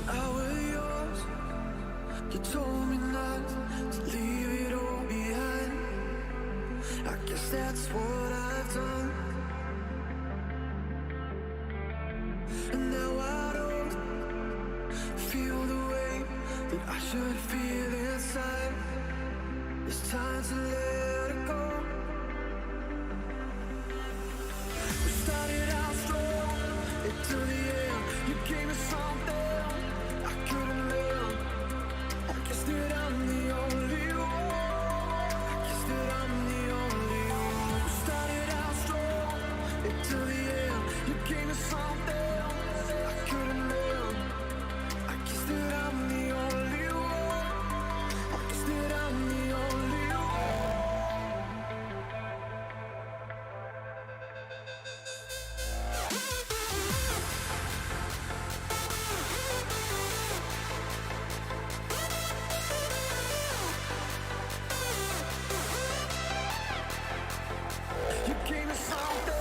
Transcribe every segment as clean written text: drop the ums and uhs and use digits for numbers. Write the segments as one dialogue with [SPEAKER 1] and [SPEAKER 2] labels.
[SPEAKER 1] I was yours, you told me not to leave it all behind. I guess that's what I've done. And now I don't feel the way that I should feel inside. It's time to let it go. We started out strong, into the end. You gave me something I couldn't live. I guess that I'm the only one. I guess that I'm the only one. We started out strong, into the end. You gave me something I couldn't live. I guess that I'm the only one. I guess that I'm the only one. You gave me something.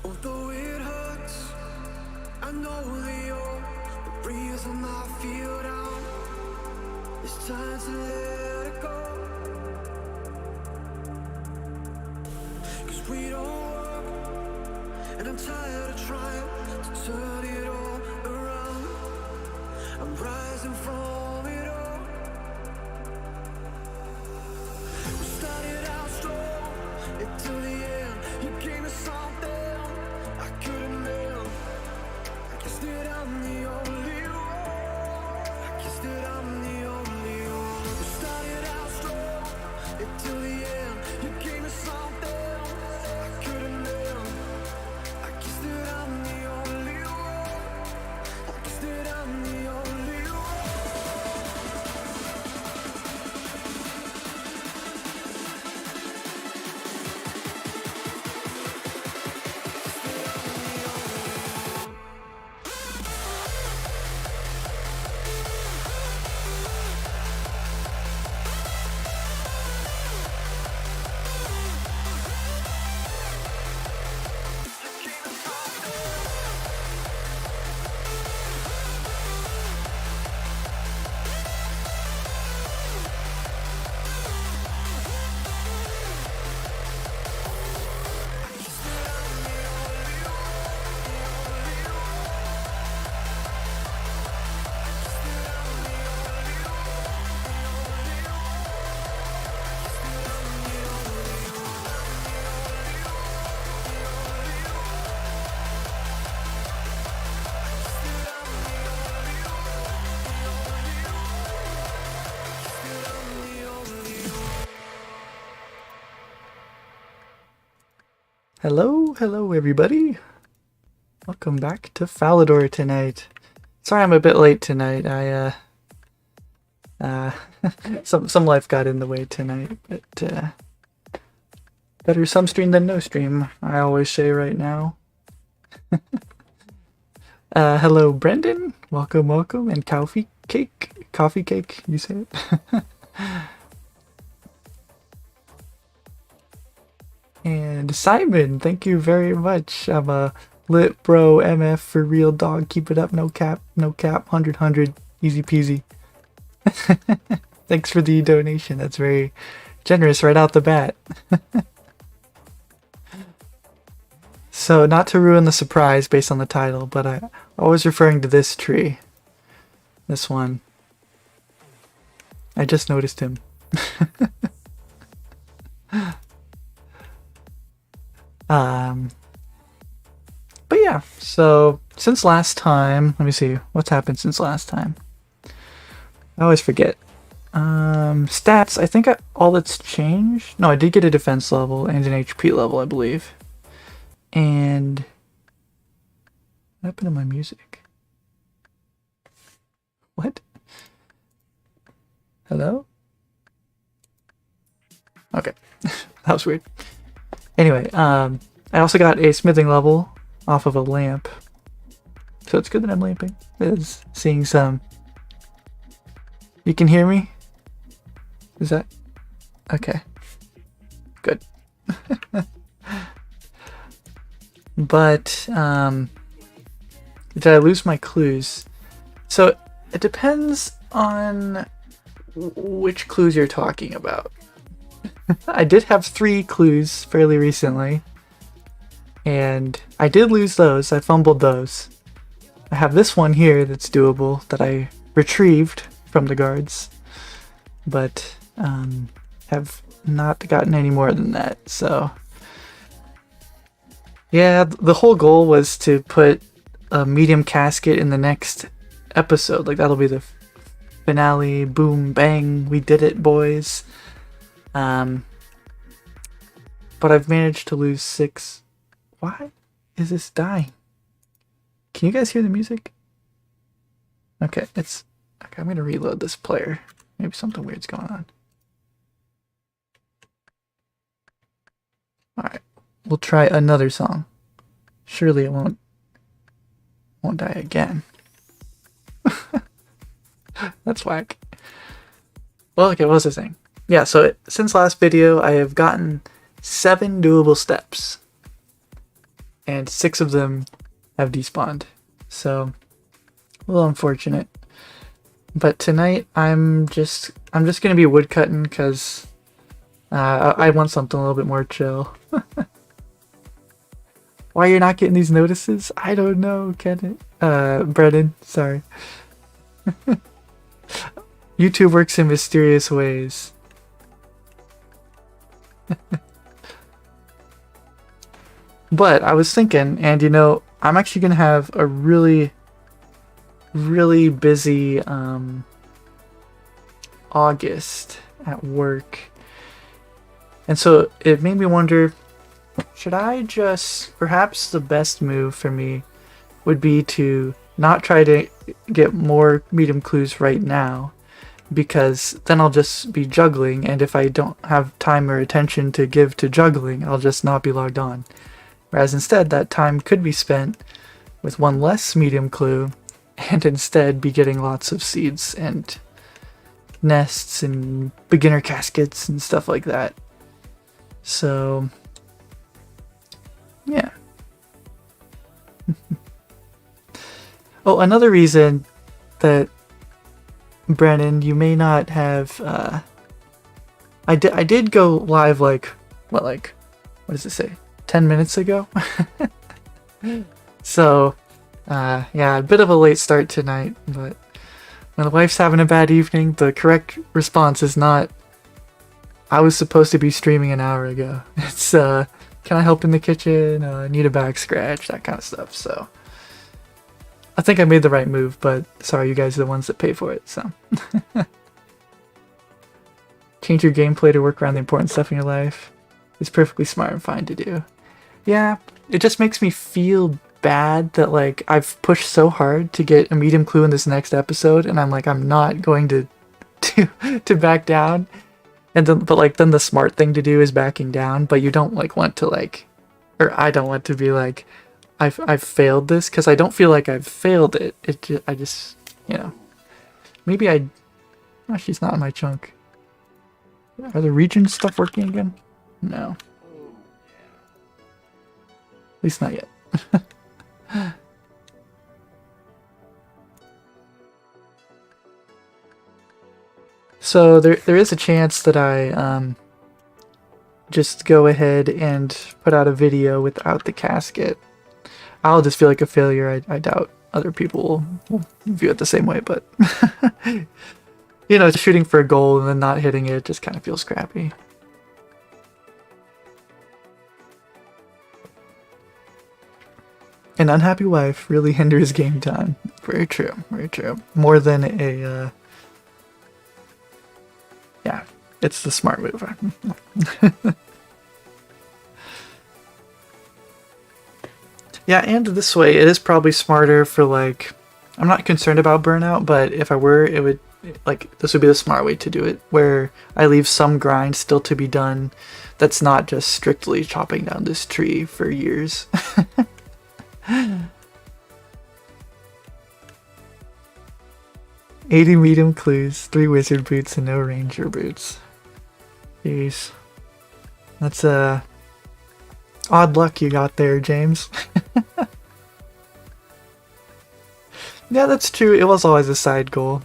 [SPEAKER 1] Although it hurts, I know that you're the reason I feel down. It's time to let it go. 'Cause we don't work, and I'm tired of trying to turn it all around. I'm rising from it all. We started out strong, until the end. You gave me something I couldn't live. I guess that I'm the only one. I guess that I'm the only one. We started out strong until the end. You gave me something I couldn't live. I guess that I'm the only one. I guess that I'm the only one.
[SPEAKER 2] Hello everybody. Welcome back to Falador tonight. Sorry I'm a bit late tonight. Some life got in the way tonight, but better some stream than no stream, I always say right now. Hello Brendan. Welcome, and coffee cake, you say it? And Simon, thank you very much. I'm a lit bro, MF for real dog. Keep it up, no cap, 100, easy peasy. Thanks for the donation. That's very generous right out the bat. So, not to ruin the surprise based on the title, but I was referring to this tree. This one. I just noticed him. But yeah, so since last time, let me see, what's happened since last time? I always forget. Stats, I think all that's changed. No, I did get a defense level and an HP level, I believe. And what happened to my music? What? Hello? Okay, that was weird. Anyway, I also got a smithing level off of a lamp. So it's good that I'm lamping. It's seeing some... You can hear me? Is that... Okay. Good. But, did I lose my clues? So, it depends on which clues you're talking about. I did have 3 clues fairly recently. And I did lose those. I fumbled those. I have this one here that's doable that I retrieved from the guards. But, have not gotten any more than that, so... Yeah, the whole goal was to put a medium casket in the next episode. Like, that'll be the finale. Boom, bang, we did it, boys. But I've managed to lose 6. Why is this dying? Can you guys hear the music? Okay, it's... Okay, I'm gonna reload this player. Maybe something weird's going on. Alright, we'll try another song. Surely it won't die again. That's whack. Well, okay, what was I saying? Yeah, so since last video, I have gotten 7 doable steps. And 6 of them have despawned. So, a little unfortunate. But tonight, I'm just gonna be woodcutting because I want something a little bit more chill. Why you're not getting these notices? I don't know, Kenneth. Brennan, sorry. YouTube works in mysterious ways. But I was thinking, and you know, I'm actually gonna have a really busy August at work. And so it made me wonder, should I just, perhaps the best move for me would be to not try to get more medium clues right now, because then I'll just be juggling, and if I don't have time or attention to give to juggling, I'll just not be logged on. Whereas instead, that time could be spent with one less medium clue, and instead be getting lots of seeds and nests and beginner caskets and stuff like that. So, yeah. Oh, another reason that, Brennan, you may not have, I did go live like, what does it say? 10 minutes ago? So, yeah, a bit of a late start tonight, but when the wife's having a bad evening, the correct response is not, I was supposed to be streaming an hour ago. It's, can I help in the kitchen? Need a back scratch? That kind of stuff, so. I think I made the right move, but sorry, you guys are the ones that pay for it, so. Change your gameplay to work around the important stuff in your life. It's perfectly smart and fine to do. Yeah, it just makes me feel bad that, like, I've pushed so hard to get a medium clue in this next episode, and I'm like, I'm not going to back down. And then, but like, then the smart thing to do is backing down, but you don't like want to like, or I don't want to be like, I've failed this, because I don't feel like I've failed it. I just, you know, maybe oh, she's not in my chunk. Are the region stuff working again? No. At least not yet. So there is a chance that I just go ahead and put out a video without the casket. I'll just feel like a failure. I doubt other people will view it the same way, but you know, shooting for a goal and then not hitting it just kind of feels crappy. An unhappy wife really hinders game time. Very true, very true. More than a, yeah, it's the smart move. Yeah, and this way, it is probably smarter for, like, I'm not concerned about burnout, but if I were, it would, like, this would be the smart way to do it, where I leave some grind still to be done that's not just strictly chopping down this tree for years. 80 medium clues, 3 wizard boots, and no ranger boots. Jeez. That's odd luck you got there, James. Yeah, that's true. It was always a side goal.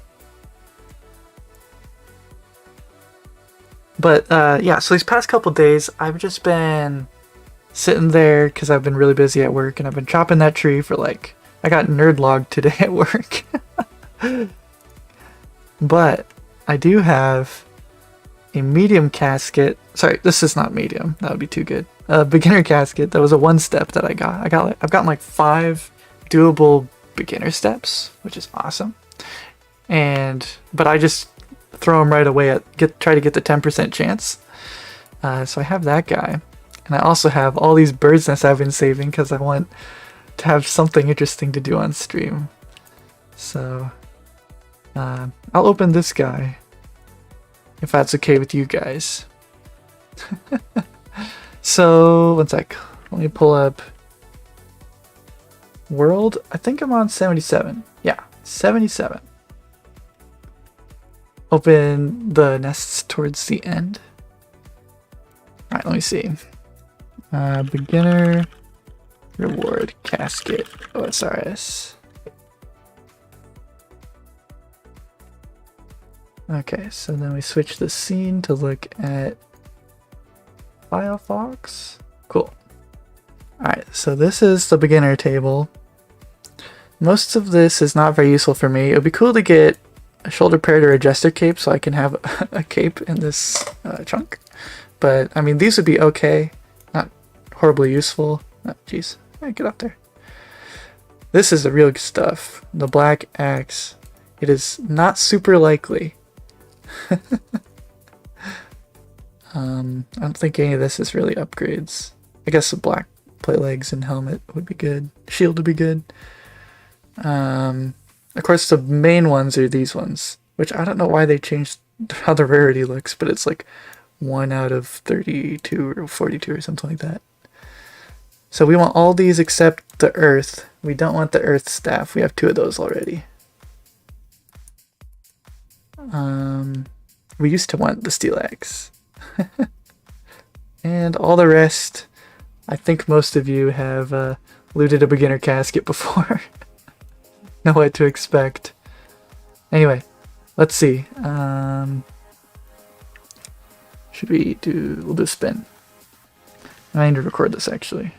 [SPEAKER 2] But yeah, so these past couple days, I've just been sitting there because I've been really busy at work, and I've been chopping that tree for, like, I got nerd logged today at work. But I do have a medium casket. Sorry, this is not medium. That would be too good. A beginner casket. That was a 1-step that I got. I've gotten like 5 doable beginner steps, which is awesome. But I just throw them right away at try to get the 10% chance. So I have that guy, and I also have all these bird's nests I've been saving because I want to have something interesting to do on stream. So I'll open this guy if that's okay with you guys. So, one sec. Let me pull up world. I think I'm on 77. Yeah, 77. Open the nests towards the end. Alright, let me see. Beginner reward casket OSRS. Okay, so then we switch the scene to look at Firefox. Cool. Alright, so this is the beginner table. Most of this is not very useful for me. It would be cool to get a shoulder pad or a jester cape so I can have a cape in this chunk. But, I mean, these would be okay. Not horribly useful. Oh, jeez. Hey, get up there. This is the real stuff. The black axe. It is not super likely. I don't think any of this is really upgrades. I guess the black plate legs and helmet would be good. Shield would be good. Of course, the main ones are these ones, which I don't know why they changed how the rarity looks, but it's like 1 out of 32 or 42 or something like that. So we want all these except the earth. We don't want the earth staff. We have 2 of those already. We used to want the steel axe. And all the rest, I think most of you have looted a beginner casket before. Know what to expect. Anyway, let's see. We'll do a spin. I need to record this actually.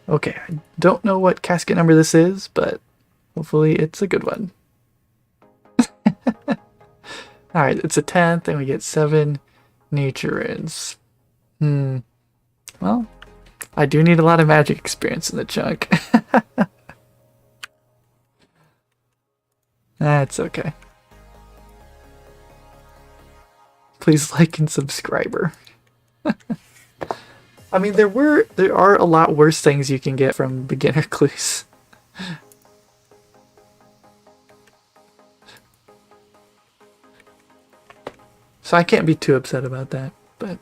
[SPEAKER 2] Okay, I don't know what casket number this is, but hopefully it's a good one. Alright, it's a 10th, and we get 7 nature reds. Well, I do need a lot of magic experience in the chunk. That's okay. Please like and subscriber. I mean, there are a lot worse things you can get from beginner clues. So I can't be too upset about that, but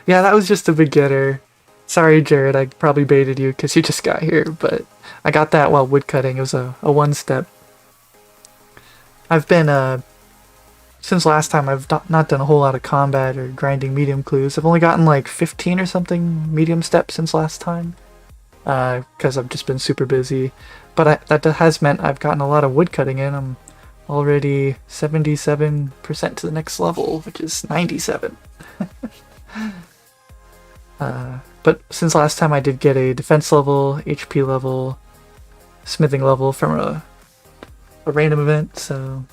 [SPEAKER 2] yeah, that was just a beginner. Sorry, Jared, I probably baited you because you just got here, but I got that while woodcutting. It was a 1-step. I've been, since last time, I've not done a whole lot of combat or grinding medium clues. I've only gotten like 15 or something medium steps since last time. because I've just been super busy. But that has meant I've gotten a lot of wood cutting in. I'm already 77% to the next level, which is 97. But since last time I did get a defense level, HP level, smithing level from a random event, so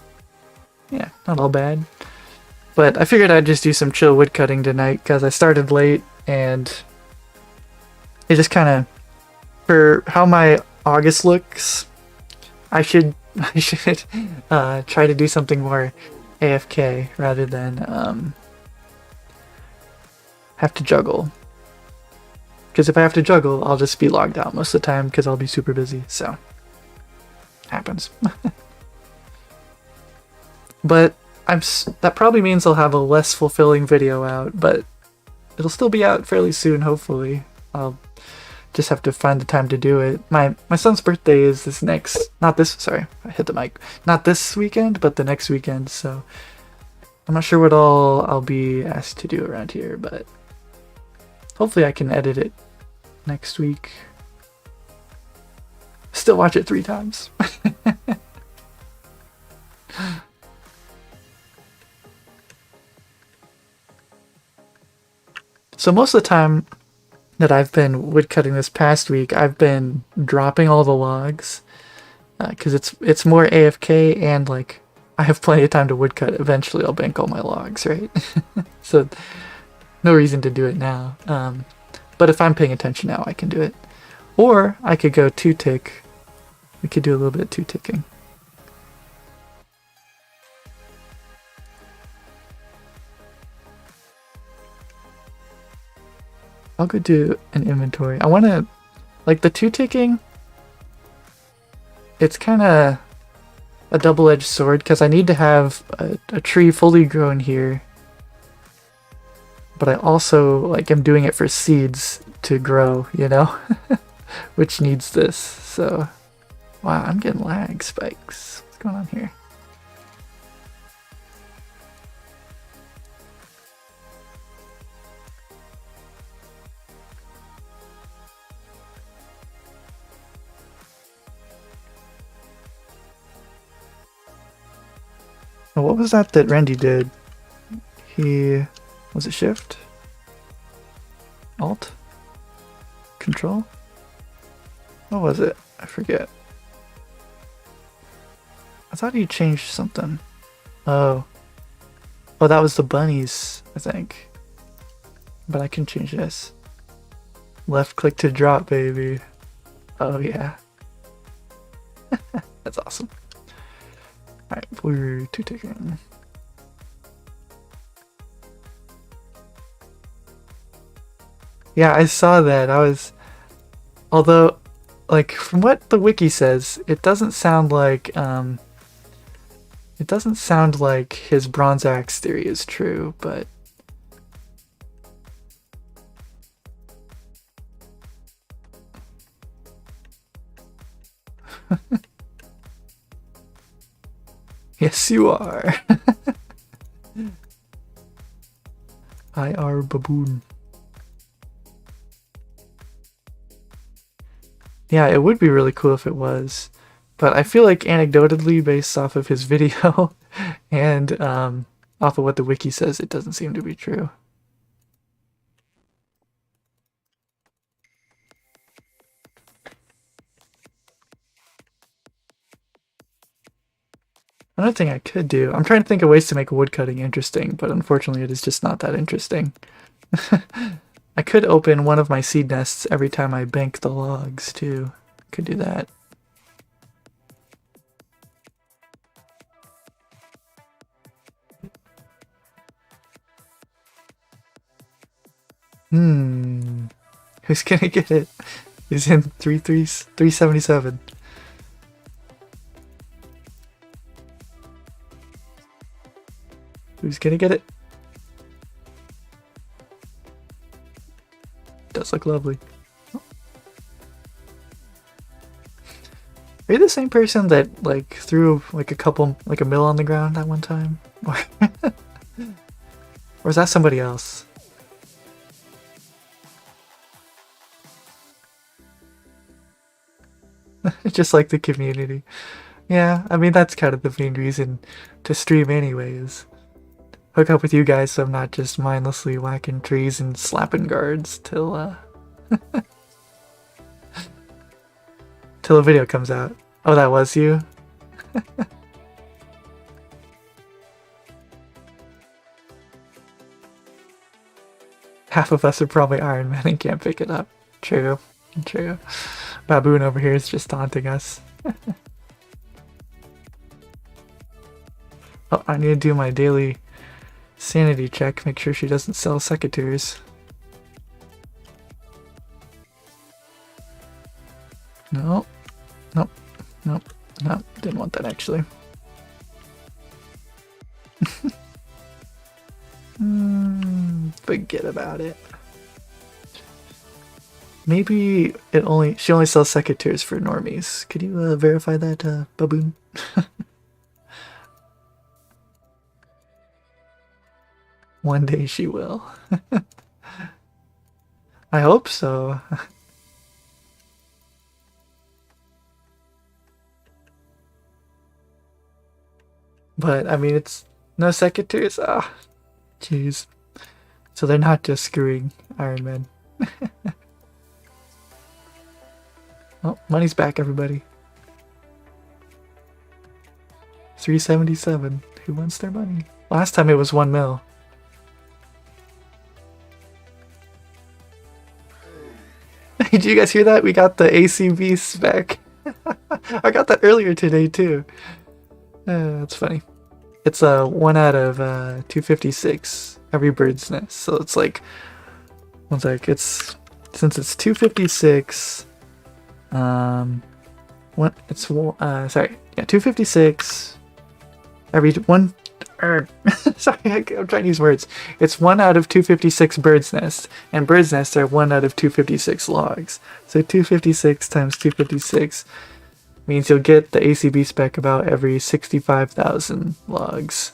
[SPEAKER 2] yeah, not all bad. But I figured I'd just do some chill wood cutting tonight because I started late and it just kind of, for how my August looks, I should try to do something more AFK rather than have to juggle. Because if I have to juggle, I'll just be logged out most of the time because I'll be super busy, so happens. But that probably means I'll have a less fulfilling video out, but it'll still be out fairly soon, hopefully. I'll just have to find the time to do it. My son's birthday is sorry, I hit the mic. Not this weekend, but the next weekend, so I'm not sure what all I'll be asked to do around here, but hopefully I can edit it next week. Still watch it 3 times. So most of the time that I've been woodcutting this past week, I've been dropping all the logs because it's more AFK and like I have plenty of time to woodcut. Eventually I'll bank all my logs, right? So no reason to do it now. But if I'm paying attention now, I can do it. Or I could go 2-tick. We could do a little bit of 2-ticking. I'll go do an inventory. I want to, like the 2-ticking, it's kind of a double-edged sword because I need to have a tree fully grown here. But I also, like, am doing it for seeds to grow, you know? Which needs this, so... Wow, I'm getting lag spikes. What's going on here? Oh, what was that Randy did? Was it Shift? Alt? Control? What was it? I forget. I thought he changed something. Oh. Oh, that was the bunnies, I think. But I can change this. Left click to drop, baby. Oh, yeah. That's awesome. Alright, we're 2-ticking. Yeah, I saw that. Although, like, from what the wiki says, it doesn't sound like, his Bronze Axe theory is true, but... Yes, you are. I are baboon. Yeah, it would be really cool if it was. But I feel like anecdotally, based off of his video and off of what the wiki says, it doesn't seem to be true. Another thing I could do, I'm trying to think of ways to make woodcutting interesting, but unfortunately it is just not that interesting. I could open one of my seed nests every time I bank the logs, too. Could do that. Who's gonna get it? He's in 377. Who's gonna get it? Does look lovely. Oh. Are you the same person that like threw like a mill on the ground that one time? Or is that somebody else? Just like the community. Yeah, I mean, that's kind of the main reason to stream anyway, is hook up with you guys so I'm not just mindlessly whacking trees and slapping guards till till a video comes out. Oh, that was you? Half of us are probably Iron Man and can't pick it up. True. True. Baboon over here is just taunting us. Oh, I need to do my daily sanity check, make sure she doesn't sell secateurs. No. Nope. Nope. Nope. Didn't want that actually. Forget about it. Maybe she only sells secateurs for normies. Could you verify that, Baboon? One day she will. I hope so. But I mean, it's no secateurs. Ah, jeez. So they're not just screwing Iron Man. Oh, money's back, everybody. 377. Who wants their money? Last time it was 1 mil. Did you guys hear that? We got the ACB spec. I got that earlier today too. That's funny. It's a 1 out of 256 every bird's nest. So it's like, one sec, it's, since it's 256, what, it's, sorry, yeah, 256 every one, sorry, I'm trying to use words. It's 1 out of 256 bird's nests, and bird's nests are 1 out of 256 logs. So 256 times 256 means you'll get the ACB spec about every 65,000 logs.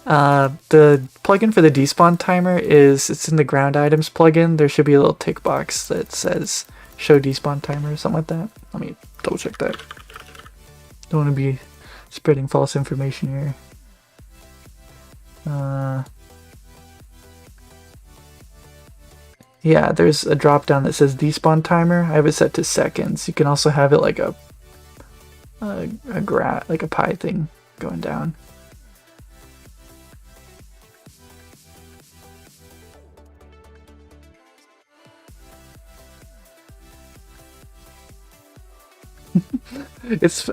[SPEAKER 2] The plugin for the despawn timer it's in the ground items plugin. There should be a little tick box that says show despawn timer or something like that. Let me double check that. Don't want to be spreading false information here. Yeah, there's a drop down that says despawn timer. I have it set to seconds. You can also have it like a pie thing going down. It's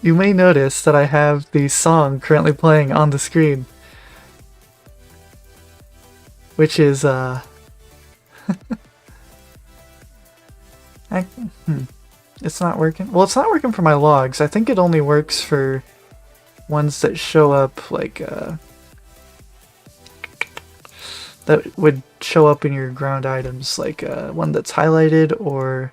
[SPEAKER 2] you may notice that I have the song currently playing on the screen, which is it's not working. Well, it's not working for my logs. I think it only works for ones that show up like that would show up in your ground items, like one that's highlighted or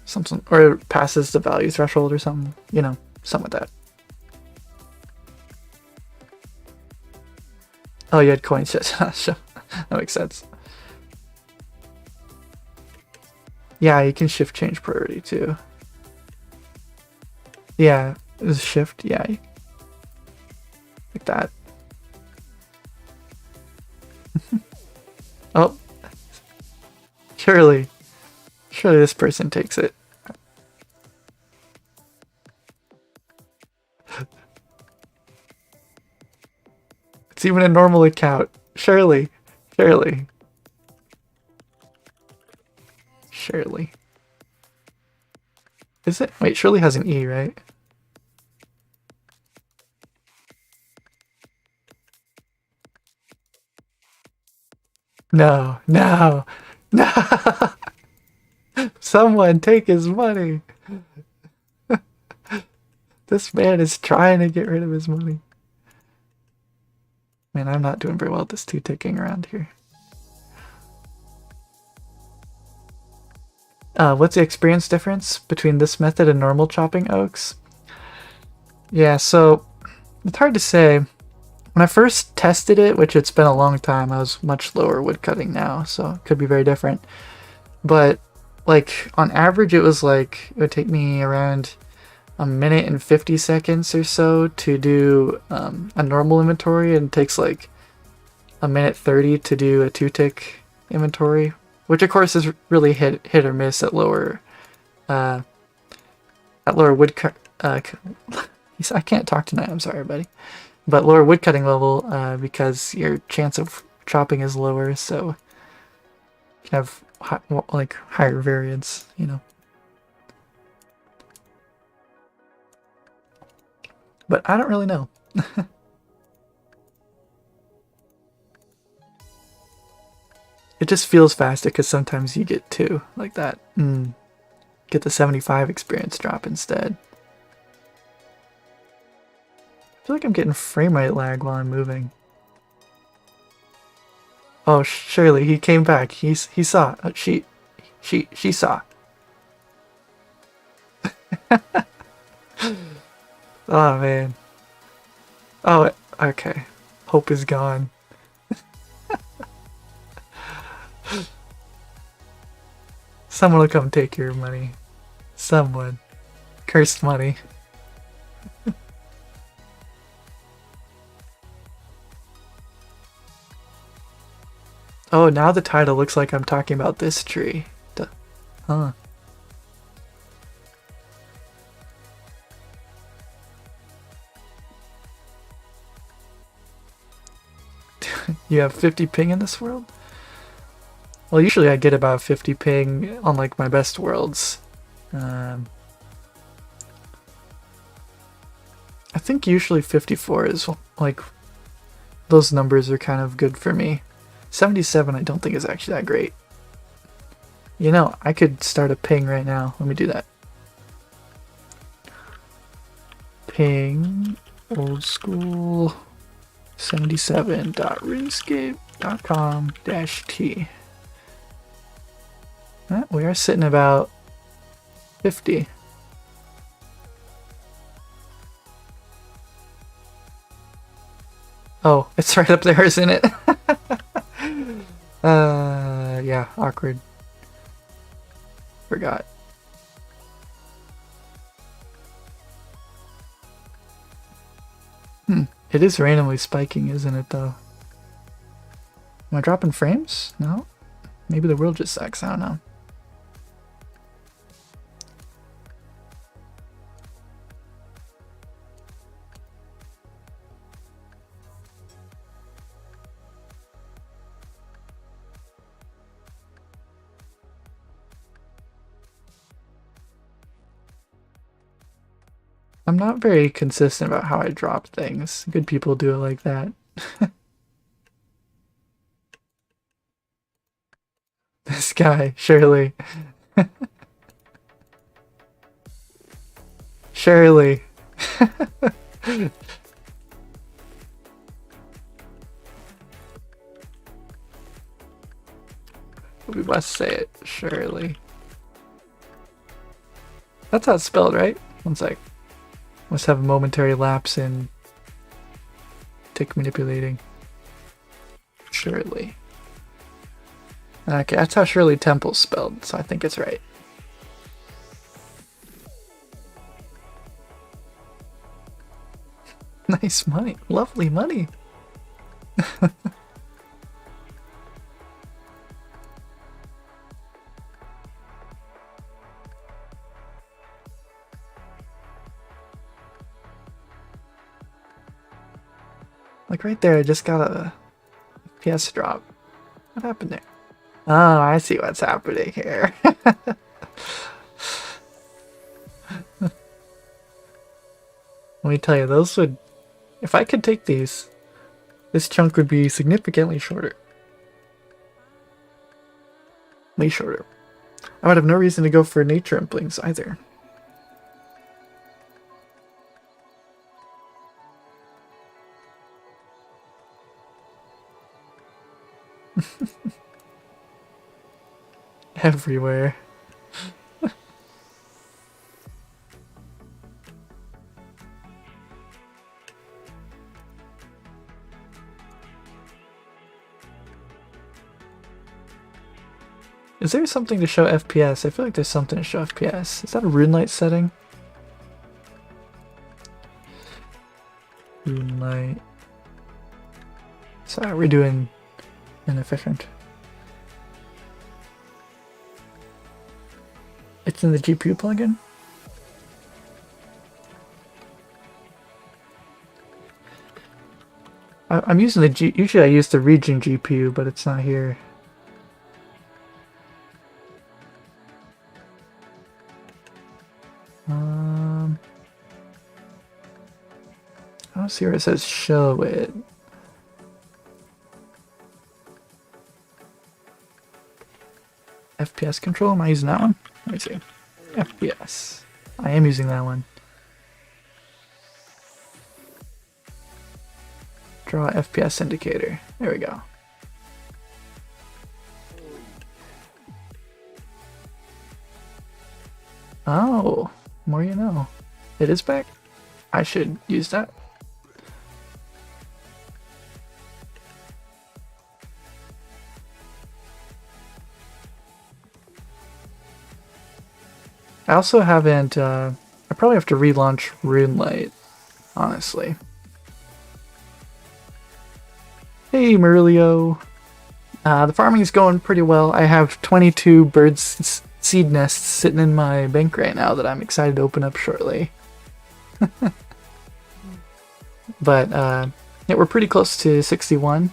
[SPEAKER 2] something, or it passes the value threshold or something, you know, something like that. Oh, you had coins. That makes sense. Yeah, you can shift change priority too. Yeah, it was shift. Yeah, like that. Oh, surely this person takes it. It's even a normal account. Surely. Is it? Wait, Shirley has an E, right? No. Someone take his money. This man is trying to get rid of his money. Man, I'm not doing very well at this two-ticking around here. What's the experience difference between this method and normal chopping oaks? Yeah, so it's hard to say. When I first tested it, which it's been a long time, I was much lower woodcutting now, so it could be very different. But like on average, it was like it would take me around a minute and 50 seconds or so to do a normal inventory, and it takes like a minute 30 to do a 2-tick inventory, which of course is really hit or miss at lower woodcut. I can't talk tonight. I'm sorry, buddy. But lower woodcutting level because your chance of chopping is lower, so you can have like higher variance, you know. But I don't really know. It just feels faster because sometimes you get 2 like that. Get the 75 experience drop instead. I feel like I'm getting frame rate lag while I'm moving. Oh, surely he came back. He saw. She saw. Oh man. Oh, okay. Hope is gone. Someone will come take your money. Someone. Cursed money. Oh, now the title looks like I'm talking about this tree. Huh. You have 50 ping in this world? Well, usually I get about 50 ping on like my best worlds. I think usually 54 is like, those numbers are kind of good for me. 77 I don't think is actually that great. You know, I could start a ping right now. Let me do that. Ping old school 77.runescape.com-t. We are sitting about 50. Oh, it's right up there, isn't it? Yeah, awkward. Forgot. It is randomly spiking, isn't it, though? Am I dropping frames? No? Maybe the world just sucks, I don't know. I'm not very consistent about how I drop things. Good people do it like that. This guy, Shirley. Shirley. We must say it, Shirley. That's how it's spelled, right? One sec. Must have a momentary lapse in tick manipulating. Shirley. Okay, that's how Shirley Temple's spelled, so I think it's right. Nice money. Lovely money. Like right there, I just got a FPS drop. What happened there? Oh, I see what's happening here. Let me tell you, those would... If I could take these, this chunk would be significantly shorter. Way shorter. I would have no reason to go for nature implings either. Everywhere. Is there something to show FPS? I feel like there's something to show FPS. Is that a rune light setting? Rune light. Sorry, we're doing inefficient. It's in the GPU plugin? I'm using the usually I use the region GPU, but it's not here. I don't see where it says show it. FPS control, am I using that one? Let me see. FPS. I am using that one. Draw FPS indicator. There we go. Oh, more you know. It is back? I should use that. I also haven't, I probably have to relaunch RuneLight, honestly. Hey, Merlio. The farming is going pretty well. I have 22 birds seed nests sitting in my bank right now that I'm excited to open up shortly. But, yeah, we're pretty close to 61.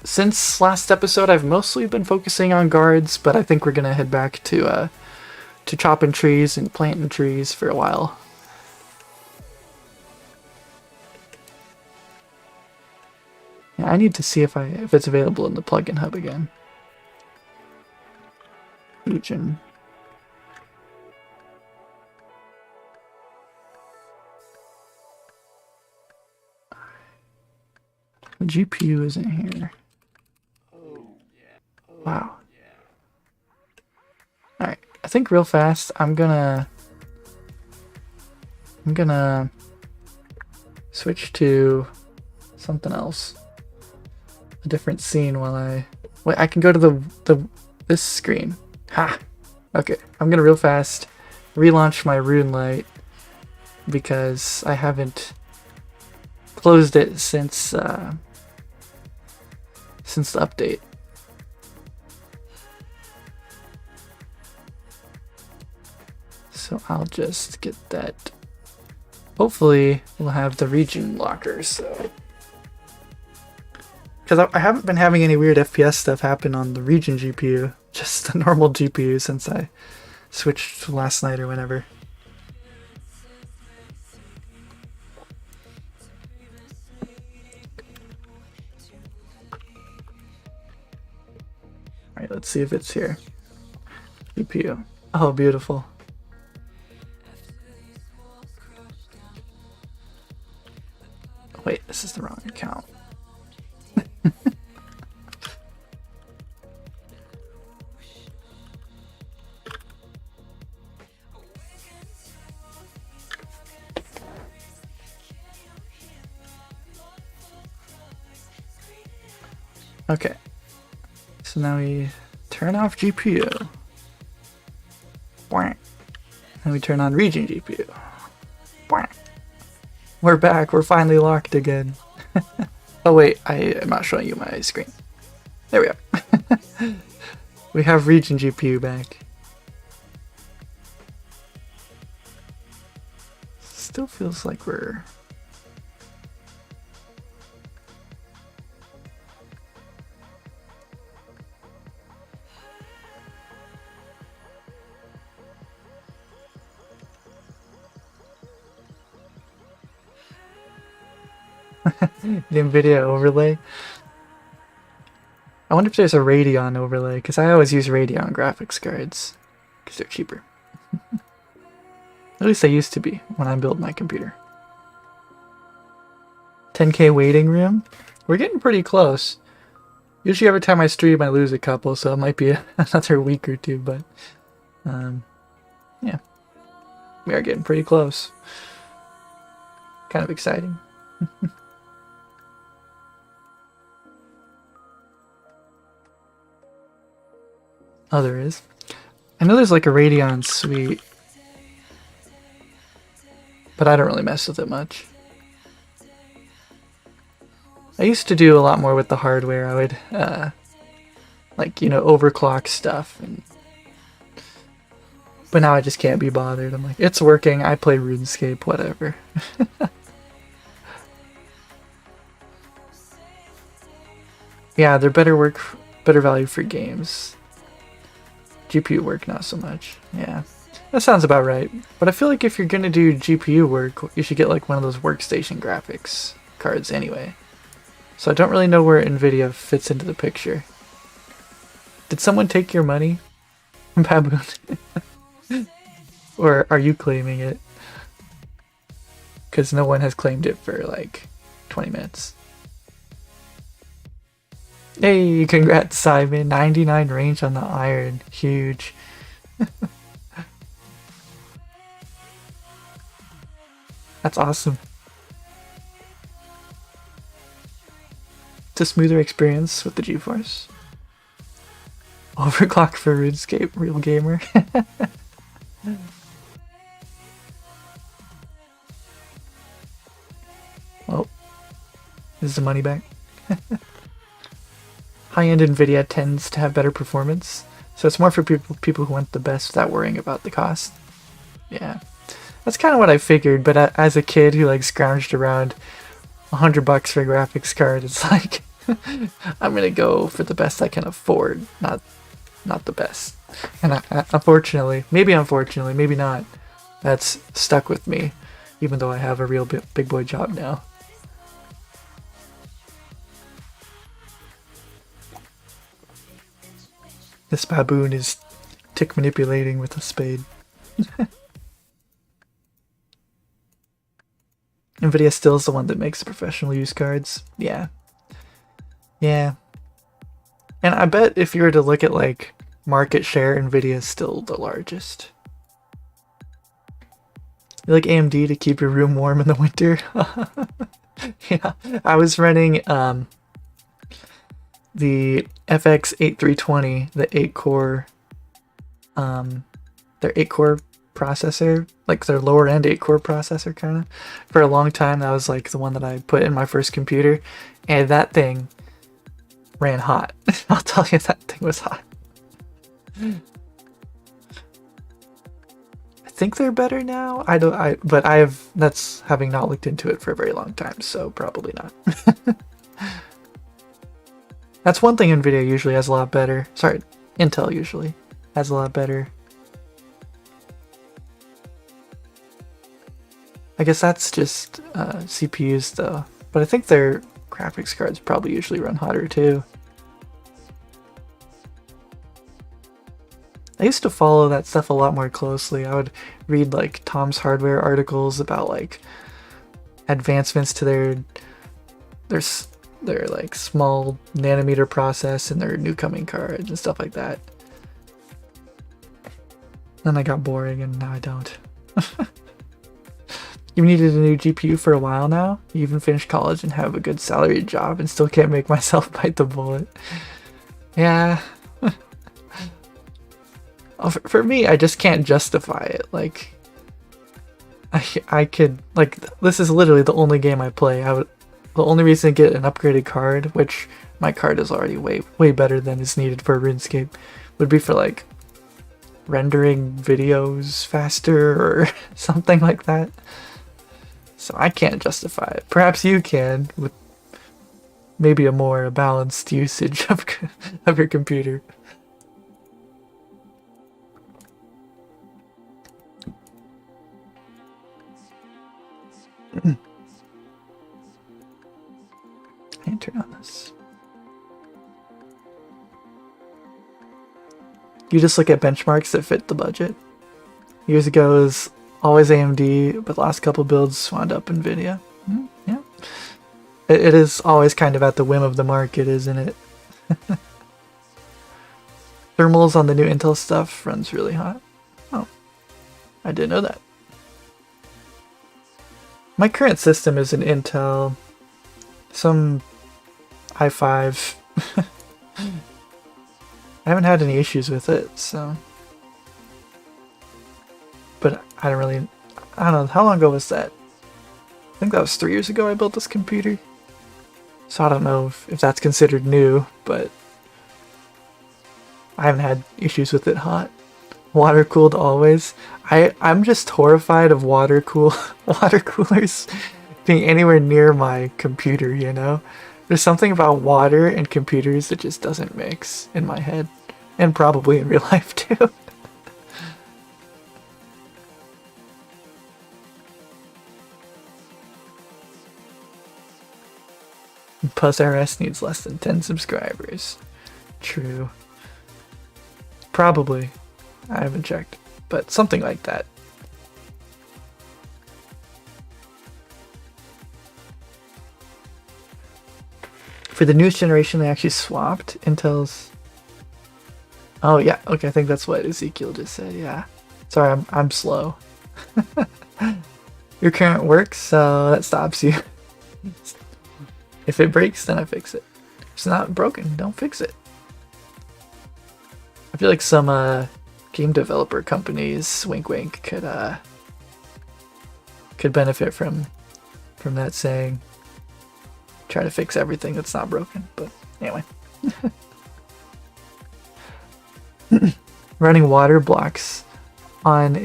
[SPEAKER 2] Since last episode, I've mostly been focusing on guards, but I think we're gonna head back to chopping trees and planting trees for a while. Yeah, I need to see if it's available in the plugin hub again. Region. The GPU isn't here. Wow. Alright, I think real fast I'm gonna switch to something else. A different scene while wait, I can go to this screen. Ha! Okay, I'm gonna real fast relaunch my RuneLight because I haven't closed it since the update. So I'll just get that. Hopefully we'll have the region lockers. So, because I haven't been having any weird FPS stuff happen on the region GPU, just the normal GPU since I switched last night or whenever. Alright, let's see if it's here. GPU. Oh, beautiful. Wait, this is the wrong account. Okay. So now we turn off GPU. And we turn on region GPU. We're back. We're finally locked again. Oh wait, I am not showing you my screen. There we are. We have region GPU back. Still feels like we're... the NVIDIA overlay. I wonder if there's a Radeon overlay, because I always use Radeon graphics cards, because they're cheaper. At least they used to be when I built my computer. 10K waiting room? We're getting pretty close. Usually every time I stream I lose a couple, so it might be another week or two, but yeah. We are getting pretty close. Kind of exciting. Oh, there is. I know there's like a Radeon suite, but I don't really mess with it much. I used to do a lot more with the hardware. I would, like, you know, overclock stuff. But now I just can't be bothered. I'm like, it's working. I play RuneScape, whatever. Yeah, they're better value for games. GPU work, not so much. Yeah, that sounds about right. But I feel like if you're gonna do GPU work, you should get like one of those workstation graphics cards anyway. So I don't really know where NVIDIA fits into the picture. Did someone take your money, Baboon? Or are you claiming it? Because no one has claimed it for like 20 minutes. Hey, congrats, Simon. 99 range on the iron. Huge. That's awesome. It's a smoother experience with the GeForce. Overclock for RuneScape, real gamer. Oh, is the money back? High-end NVIDIA tends to have better performance, so it's more for people who want the best without worrying about the cost. Yeah, that's kind of what I figured, but as a kid who like scrounged around $100 for a graphics card, it's like I'm gonna go for the best I can afford, not the best. And unfortunately, maybe not, that's stuck with me, even though I have a real big boy job now. This baboon is tick manipulating with a spade. NVIDIA still is the one that makes the professional use cards. Yeah. Yeah. And I bet if you were to look at like market share, NVIDIA is still the largest. You like AMD to keep your room warm in the winter? Yeah. I was running the FX 8320, the 8-core, their 8-core processor, like their lower end 8-core processor kind of. For a long time, that was like the one that I put in my first computer, and that thing ran hot. I'll tell you, that thing was hot. I think they're better now. But that's having not looked into it for a very long time, so probably not. That's one thing NVIDIA usually has a lot better. Sorry, Intel usually has a lot better. I guess that's just CPUs though. But I think their graphics cards probably usually run hotter too. I used to follow that stuff a lot more closely. I would read like Tom's Hardware articles about like advancements to their like small nanometer process and their new coming cards and stuff like that. Then I got boring and now I don't. You needed a new GPU for a while now? You even finished college and have a good salaried job and still can't make myself bite the bullet. Yeah. For me, I just can't justify it. Like, I could, like, this is literally the only game I play. The only reason to get an upgraded card, which my card is already way better than is needed for RuneScape, would be for like rendering videos faster or something like that. So I can't justify it. Perhaps you can with maybe a more balanced usage of your computer. I can turn on this. You just look at benchmarks that fit the budget. Years ago it was always AMD, but the last couple builds wound up NVIDIA. Yeah. It is always kind of at the whim of the market, isn't it? Thermals on the new Intel stuff runs really hot. Oh, I didn't know that. My current system is an Intel, some i5. haven't had any issues with it, so. But I don't know, how long ago was that? I think that was 3 years ago I built this computer. So I don't know if that's considered new, but I haven't had issues with it hot. Water cooled always. I'm just horrified of water coolers being anywhere near my computer, you know? There's something about water and computers that just doesn't mix in my head. And probably in real life too. Plus RS needs less than 10 subscribers. True. Probably. I haven't checked. But something like that. For the newest generation, they actually swapped Intel's... Oh yeah, okay, I think that's what Ezekiel just said, yeah. Sorry, I'm slow. Your current works, so that stops you. If it breaks, then I fix it. If it's not broken, don't fix it. I feel like some game developer companies, wink wink, could benefit from that saying. Try to fix everything that's not broken, but anyway. Running water blocks on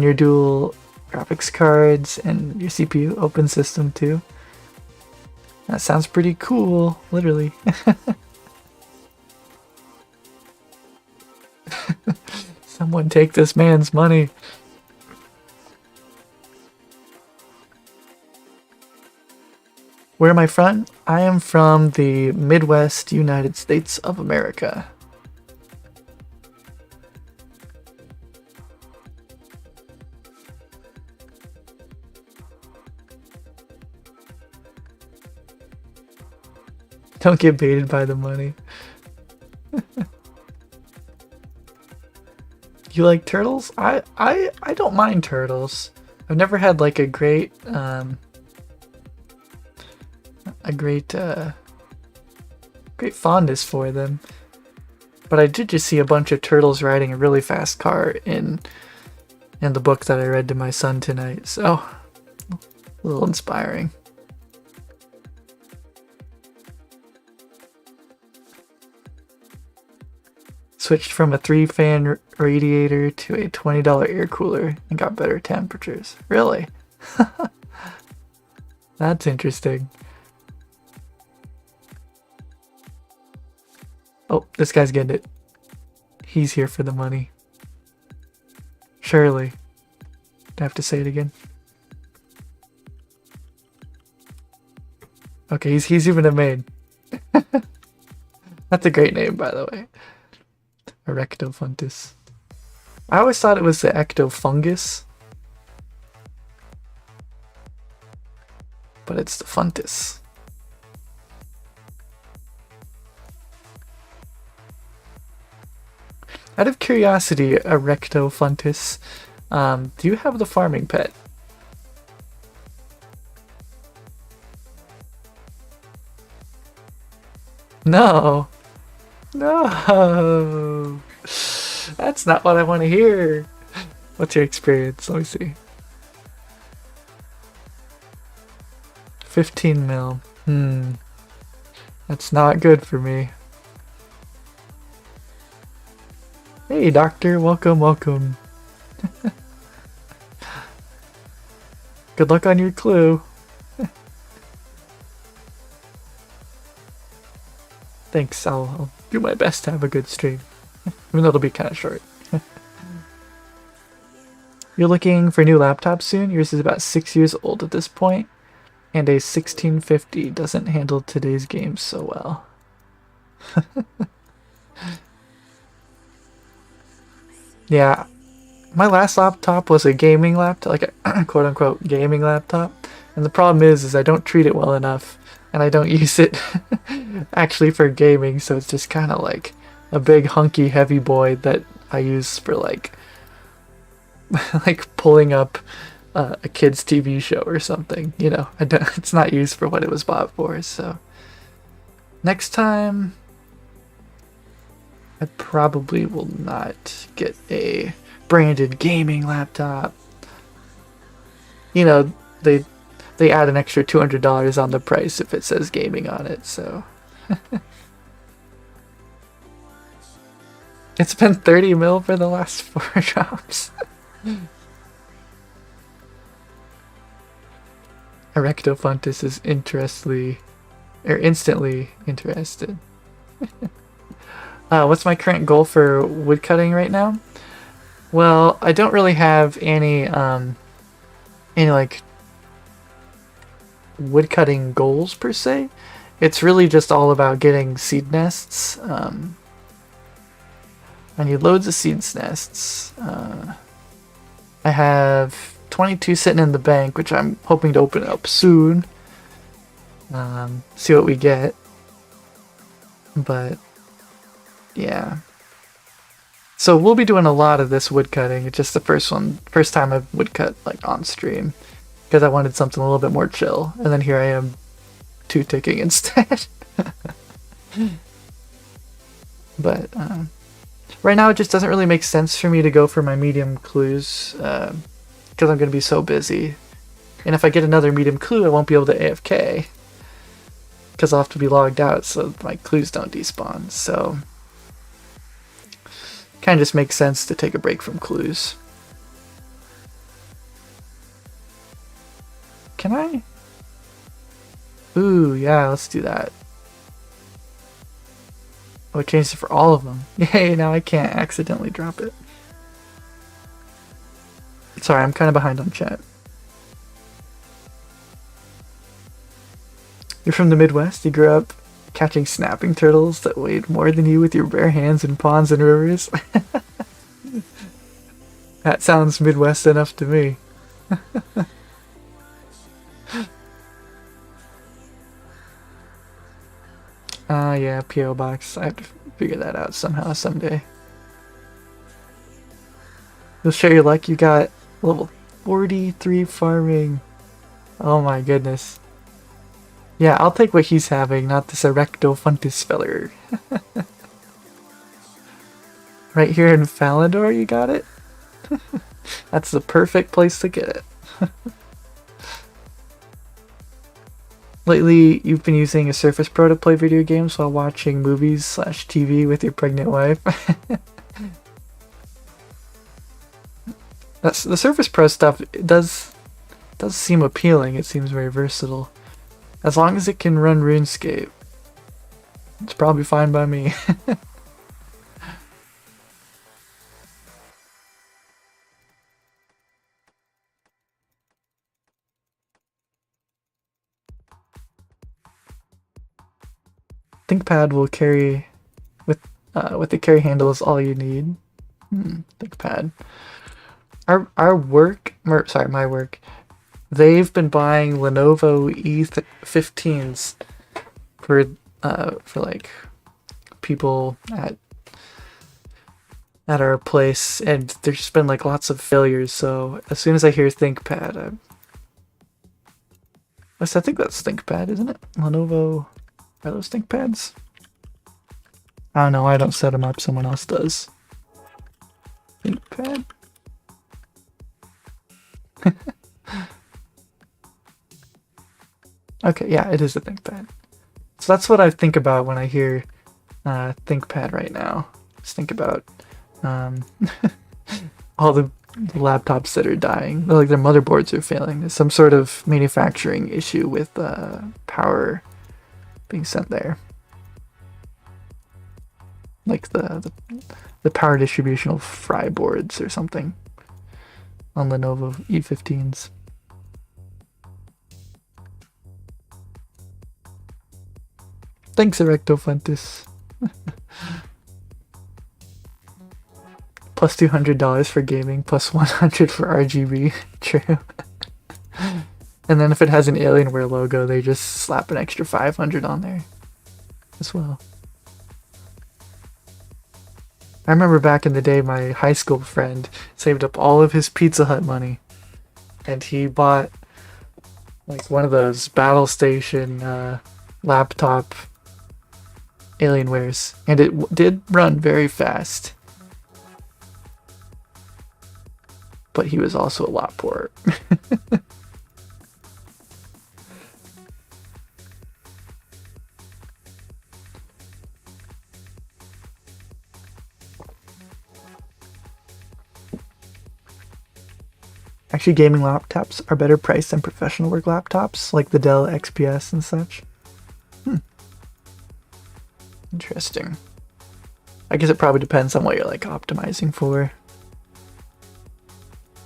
[SPEAKER 2] your dual graphics cards and your CPU open system too. That sounds pretty cool, literally. Someone take this man's money. Where am I from? I am from the Midwest United States of America. Don't get baited by the money. You like turtles? I don't mind turtles. I've never had like a great great fondness for them. But I did just see a bunch of turtles riding a really fast car in the book that I read to my son tonight. So a little inspiring. Switched from a 3-fan radiator to a $20 air cooler and got better temperatures. Really? That's interesting. Oh, this guy's getting it. He's here for the money. Surely. Do I have to say it again? Okay, he's even a maid. That's a great name, by the way. Erectofungus. I always thought it was the ectofungus. But it's the funtus. Out of curiosity, Erectofungus, do you have the farming pet? No. No. That's not what I want to hear. What's your experience? Let me see. 15 mil. That's not good for me. Hey, doctor. Welcome, welcome. Good luck on your clue. Thanks. I'll do my best to have a good stream. Even though it'll be kind of short. You're looking for a new laptop soon? Yours is about 6 years old at this point, and a 1650 doesn't handle today's games so well. Yeah, my last laptop was a gaming laptop, like a quote-unquote gaming laptop, and the problem is I don't treat it well enough, and I don't use it actually for gaming, so it's just kind of like a big hunky heavy boy that I use for like pulling up a kid's TV show or something, you know. It's not used for what it was bought for. So next time I probably will not get a branded gaming laptop. You know, they add an extra $200 on the price if it says gaming on it, so. It's been 30 mil for the last 4 drops. Erectofuntus is instantly interested. What's my current goal for woodcutting right now? Well, I don't really have any like woodcutting goals per se. It's really just all about getting seed nests. I need loads of seed nests. I have 22 sitting in the bank, which I'm hoping to open up soon. See what we get. But yeah. So we'll be doing a lot of this woodcutting. It's just the first time I've woodcut like on stream, because I wanted something a little bit more chill. And then here I am, 2-ticking instead. But right now it just doesn't really make sense for me to go for my medium clues, because I'm going to be so busy. And if I get another medium clue, I won't be able to AFK, because I'll have to be logged out so my clues don't despawn. So kind of just makes sense to take a break from clues. Can I? Ooh, yeah, let's do that. Oh, it changed it for all of them. Yay, now I can't accidentally drop it. Sorry, I'm kind of behind on chat. You're from the Midwest? You grew up catching snapping turtles that weighed more than you with your bare hands in ponds and rivers? That sounds Midwest enough to me. Yeah, P.O. Box. I have to figure that out somehow, someday. You'll share your luck. You got level 43 farming. Oh my goodness. Yeah, I'll take what he's having, not this Erectofuntus feller. Right here in Falador, you got it? That's the perfect place to get it. Lately, you've been using a Surface Pro to play video games while watching movies/TV with your pregnant wife. The Surface Pro stuff, it does seem appealing. It seems very versatile. As long as it can run RuneScape, it's probably fine by me. ThinkPad will carry with the carry handle is all you need. ThinkPad. Our work, my work. They've been buying Lenovo E15s for like people at our place, and there's just been like lots of failures. So as soon as I hear ThinkPad, I think that's ThinkPad, isn't it? Lenovo. Are those ThinkPads? I don't know. I don't set them up. Someone else does. ThinkPad. Okay, yeah, it is a ThinkPad. So that's what I think about when I hear ThinkPad right now. Just think about all the laptops that are dying. Like their motherboards are failing. There's some sort of manufacturing issue with power being sent there. Like the power distributional fry boards or something on Lenovo E15s. Thanks, Erectofuntus. Plus $200 for gaming, plus $100 for RGB. True. And then if it has an Alienware logo, they just slap an extra $500 on there as well. I remember back in the day, my high school friend saved up all of his Pizza Hut money, and he bought like one of those Battle Station laptop Alienware's, and it did run very fast. But he was also a lot poorer. Actually, gaming laptops are better priced than professional work laptops, like the Dell XPS and such. Interesting. I guess it probably depends on what you're like optimizing for.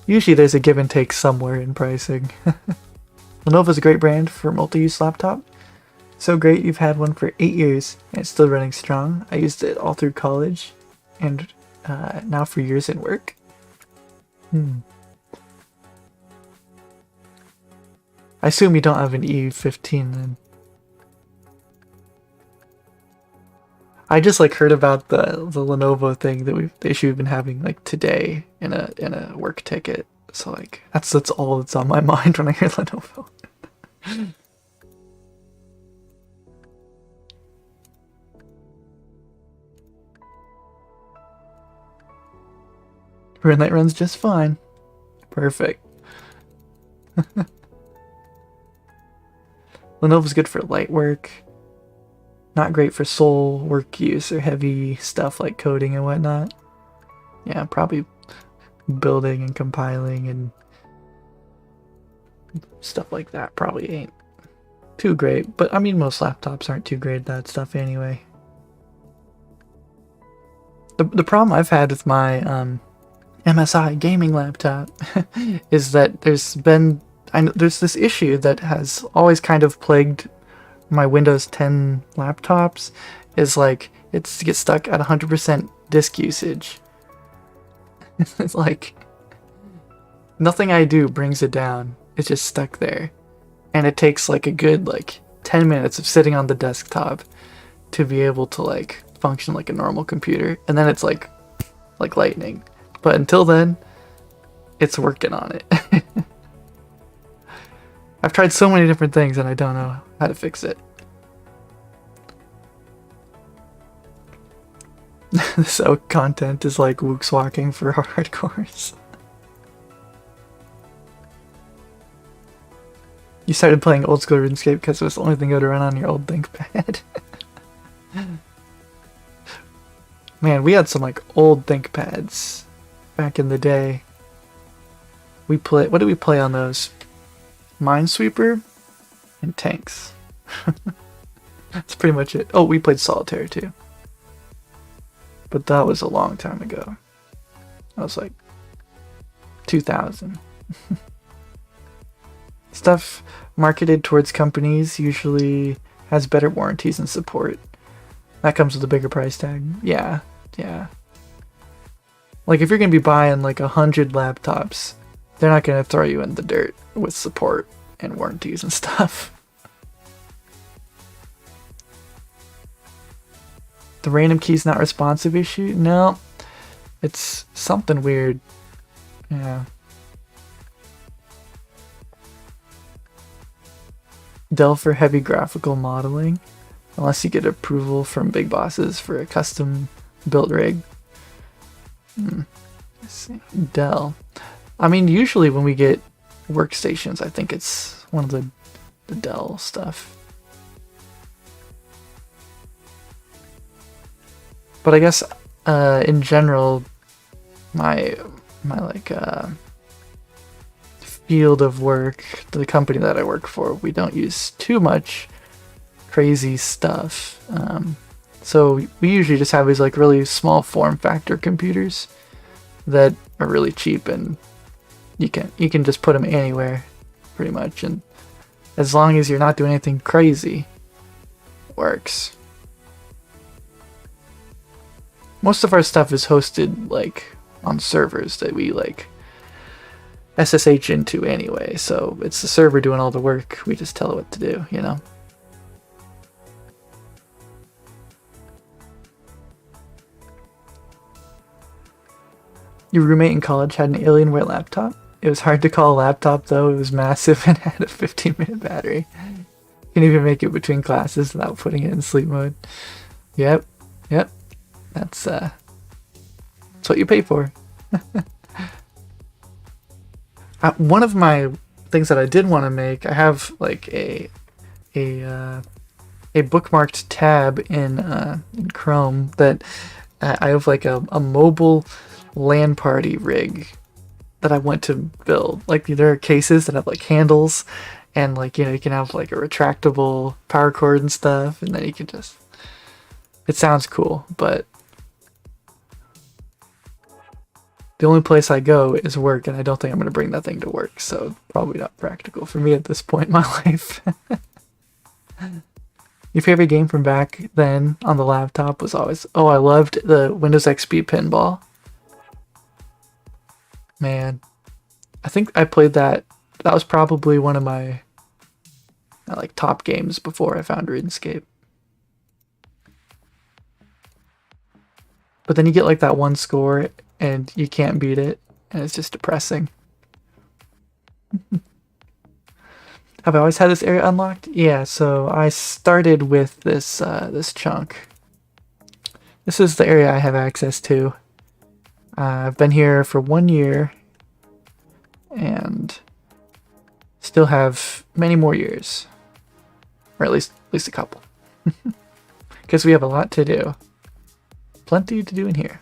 [SPEAKER 2] Usually there's a give and take somewhere in pricing. Lenovo's a great brand for multi-use laptop. So great, you've had one for 8 years and it's still running strong. I used it all through college and now for years in work. I assume you don't have an E15 then. I just like heard about the Lenovo thing that the issue we've been having like today in a work ticket. So like that's all that's on my mind when I hear Lenovo. Red light runs just fine. Perfect. Lenovo's good for light work. Not great for sole work use or heavy stuff like coding and whatnot. Yeah, probably building and compiling and stuff like that probably ain't too great. But I mean, most laptops aren't too great at that stuff anyway. The problem I've had with my MSI gaming laptop is that there's this issue that has always kind of plagued my Windows 10 laptops, is like it gets stuck at 100% disk usage. It's like nothing I do brings it down. It's just stuck there, and it takes like a good like 10 minutes of sitting on the desktop to be able to like function like a normal computer, and then it's like lightning. But until then, it's working on it. I've tried so many different things and I don't know how to fix it. So content is like Wook's walking for hardcores. You started playing old school RuneScape because it was the only thing that would run on your old ThinkPad. Man, we had some like old ThinkPads back in the day. What did we play on those? Minesweeper and tanks. That's pretty much it. Oh, we played Solitaire too. But that was a long time ago. That was like 2000. Stuff marketed towards companies usually has better warranties and support. That comes with a bigger price tag. Yeah. Like if you're going to be buying like 100 laptops, they're not going to throw you in the dirt with support and warranties and stuff. The random key's not responsive issue? No. It's something weird. Yeah. Dell for heavy graphical modeling. Unless you get approval from big bosses for a custom built rig. Let's see. Dell. I mean, usually when we get workstations, I think it's one of the Dell stuff. But I guess in general, my like field of work, the company that I work for, we don't use too much crazy stuff. So we usually just have these like really small form factor computers that are really cheap, and you can just put them anywhere pretty much, and as long as you're not doing anything crazy, it works. Most of our stuff is hosted like on servers that we like SSH into anyway, so it's the server doing all the work. We just tell it what to do, you know? Your roommate in college had an Alienware laptop. It was hard to call a laptop though. It was massive and had a 15-minute battery. You can even make it between classes without putting it in sleep mode. Yep. Yep. That's what you pay for. One of my things that I did want to make, I have like a bookmarked tab in Chrome that I have like a mobile LAN party rig that I want to build. Like there are cases that have like handles, and like, you know, you can have like a retractable power cord and stuff, and then you can just, it sounds cool, but the only place I go is work, and I don't think I'm going to bring that thing to work, so probably not practical for me at this point in my life. Your favorite game from back then on the laptop was always... Oh, I loved the Windows XP pinball. Man, I think I played that. That was probably one of my like top games before I found RuneScape. But then you get like that one score and you can't beat it, and it's just depressing. Have I always had this area unlocked? Yeah, so I started with this this chunk. This is the area I have access to. I've been here for 1 year and still have many more years, or at least a couple, because we have a lot to do. Plenty to do in here.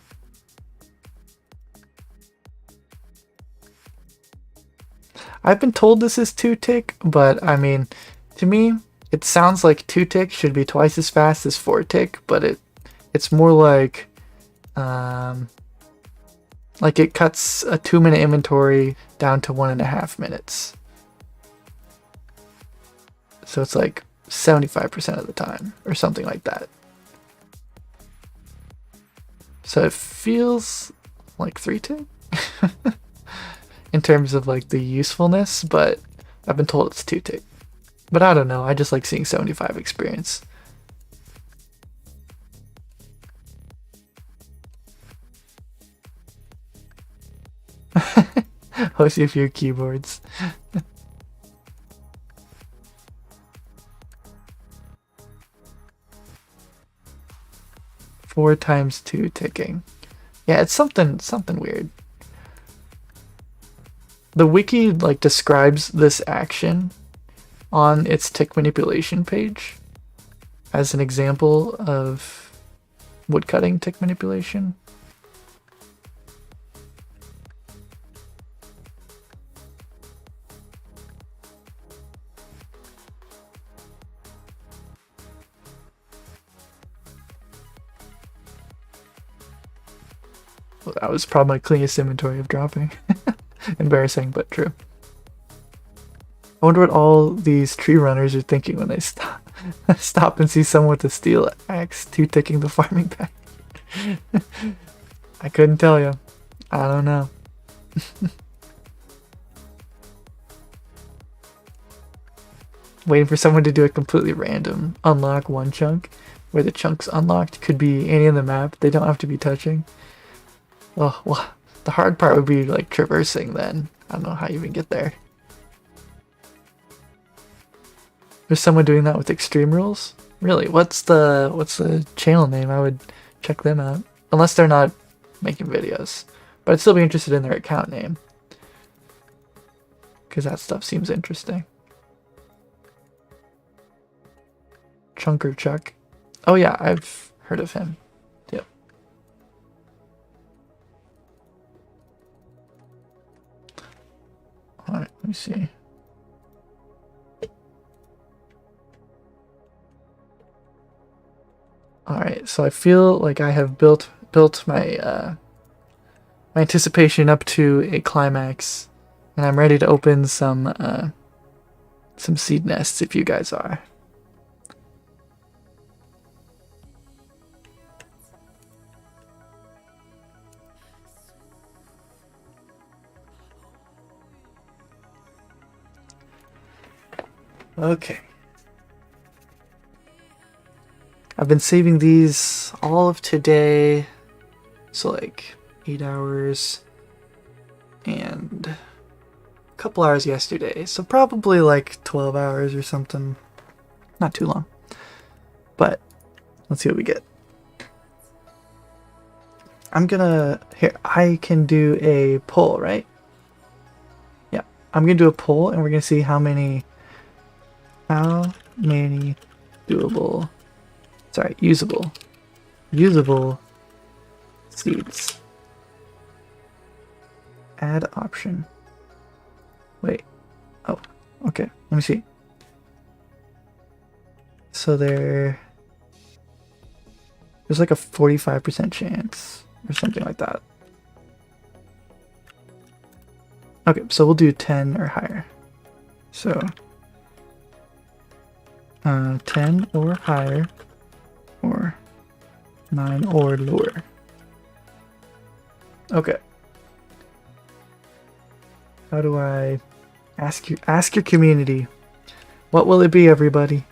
[SPEAKER 2] I've been told this is 2-tick, but I mean, to me, it sounds like 2-tick should be twice as fast as 4-tick, but it's more like it cuts a 2-minute inventory down to 1.5 minutes. So it's like 75% of the time, or something like that. So it feels like 3-tick. In terms of like the usefulness, but I've been told it's 2-tick. But I don't know, I just like seeing 75 experience. Host a few keyboards. 4 times 2 ticking. Yeah, it's something weird. The wiki like describes this action on its tick manipulation page as an example of woodcutting tick manipulation. Well, that was probably my cleanest inventory of dropping. Embarrassing, but true. I wonder what all these tree runners are thinking when they stop and see someone with a steel axe 2-ticking the farming pack. I couldn't tell you. I don't know. Waiting for someone to do a completely random unlock one chunk, where the chunks unlocked could be any in the map. They don't have to be touching. Oh, well, the hard part would be like traversing then. I don't know how you even get there. There's someone doing that with extreme rules? Really? What's the channel name? I would check them out. Unless they're not making videos. But I'd still be interested in their account name, because that stuff seems interesting. Chunker Chuck. Oh yeah, I've heard of him. Yep. Alright, let me see. Alright, so I feel like I have built my my anticipation up to a climax, and I'm ready to open some seed nests if you guys are. Okay. I've been saving these all of today, so like 8 hours and a couple hours yesterday, so probably like 12 hours or something. Not too long. But let's see what we get. I'm gonna here. I can do a poll, right? Yeah, I'm gonna do a poll, and we're gonna see how many doable, sorry, usable seeds. Add option. Wait. Oh, okay. Let me see. So there's like a 45% chance or something like that. Okay, so we'll do 10 or higher. So 10 or higher, or 9 or lower. Okay. How do I ask your community? What will it be, everybody?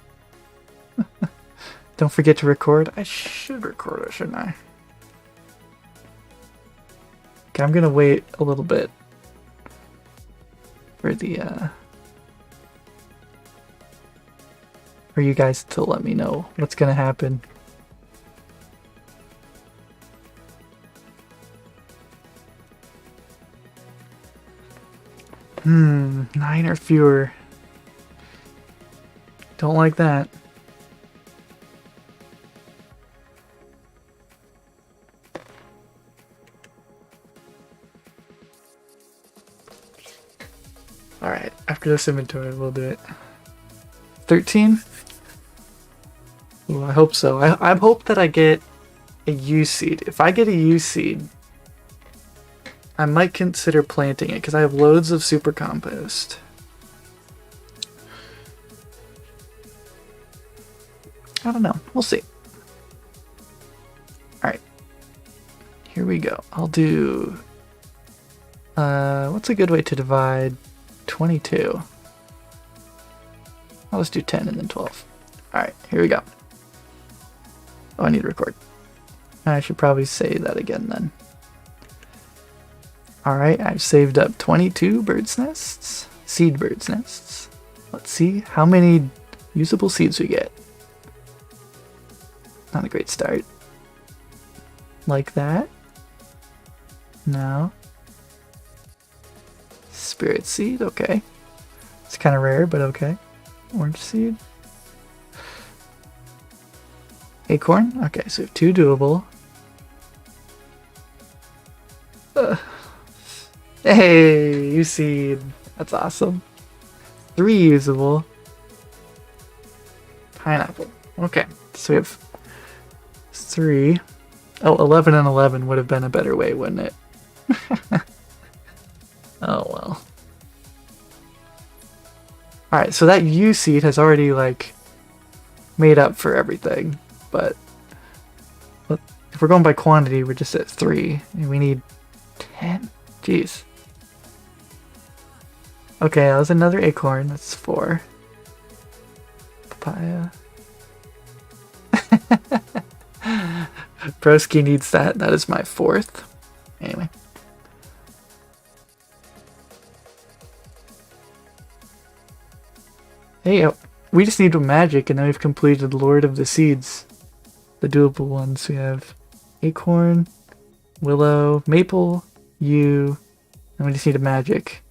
[SPEAKER 2] Don't forget to record. I should record it, shouldn't I? Okay, I'm gonna wait a little bit for the for you guys to let me know what's gonna happen. Hmm, 9 or fewer. Don't like that. Alright, after this inventory, we'll do it. 13? Ooh, I hope so. I hope that I get a U seed. If I get a U seed, I might consider planting it because I have loads of super compost. I don't know. We'll see. Alright. Here we go. I'll do... what's a good way to divide 22? I'll just do 10 and then 12. Alright, here we go. Oh, I need to record. I should probably say that again then. Alright, I've saved up 22 bird's nests. Seed bird's nests. Let's see how many usable seeds we get. Not a great start. Like that. No. Spirit seed, okay. It's kind of rare, but okay. Orange seed. Acorn, okay, so we have 2 doable. Hey, you seed. That's awesome. 3 usable. Pineapple. Okay, so we have 3. Oh, 11 and 11 would have been a better way, wouldn't it? Oh, well. Alright, so that U seed has already, like, made up for everything. But if we're going by quantity, we're just at 3. And we need 10. Jeez. Okay, that was another acorn. That's 4. Papaya. Broski needs that. That is my 4th. Anyway. Hey, we just need a magic and then we've completed Lord of the Seeds. The doable ones. We have acorn, willow, maple, yew, and we just need a magic.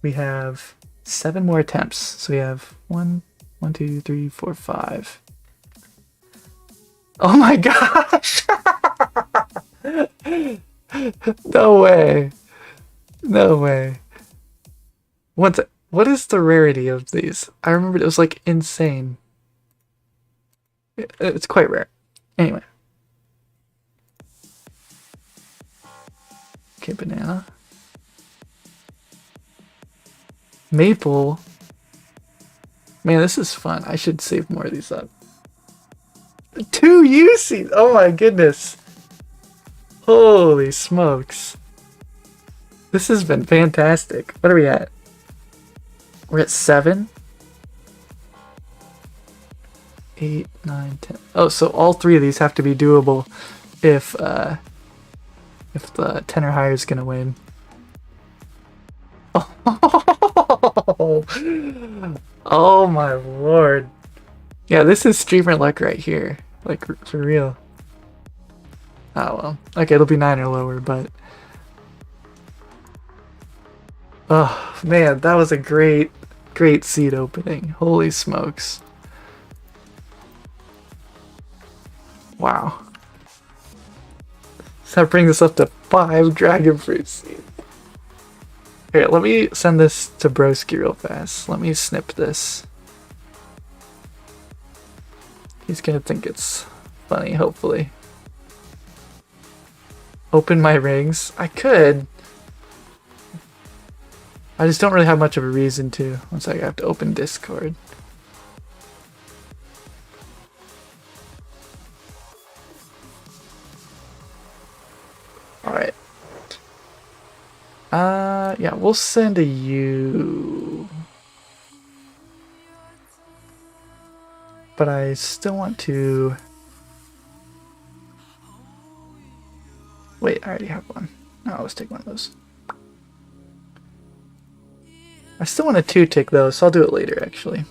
[SPEAKER 2] We have 7 more attempts. So we have 1, 2, 3, 4, 5. Oh my gosh! No way. No way. What is the rarity of these? I remember it was like insane. It's quite rare. Anyway. Okay, banana. Maple. Man, this is fun. I should save more of these up. 2 UCs! Oh my goodness. Holy smokes. This has been fantastic. What are we at? We're at 7? 8, 9, 10. Oh, so all 3 of these have to be doable if the 10 or higher is gonna win. Oh, oh my lord. Yeah, this is streamer luck right here. Like, for real. Oh well. Okay, it'll be 9 or lower, but... Oh, man, that was a great seed opening. Holy smokes. Wow. So that brings us up to 5 dragon fruit seeds. Here, let me send this to Broski real fast. Let me snip this. He's gonna think it's funny, hopefully. Open my rings? I could. I just don't really have much of a reason to. One second, I have to open Discord. Alright. Yeah, we'll send a you. But I still want to... Wait, I already have one. No, let's take one of those. I still want a 2-tick though, so I'll do it later actually.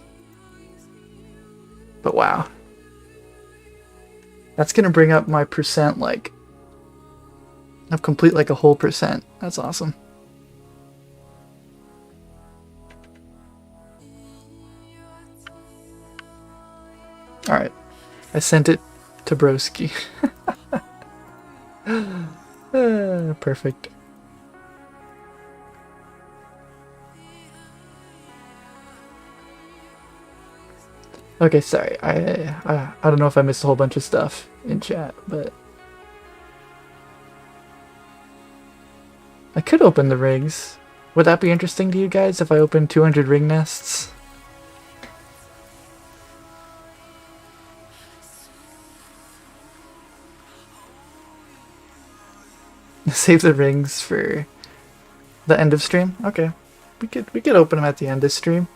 [SPEAKER 2] But wow. That's gonna bring up my percent like... I've complete like a whole percent. That's awesome. Alright. I sent it to Broski. Perfect. Okay, sorry. I don't know if I missed a whole bunch of stuff in chat, but I could open the rings. Would that be interesting to you guys if I opened 200 ring nests? Save the rings for the end of stream? Okay. We could open them at the end of stream.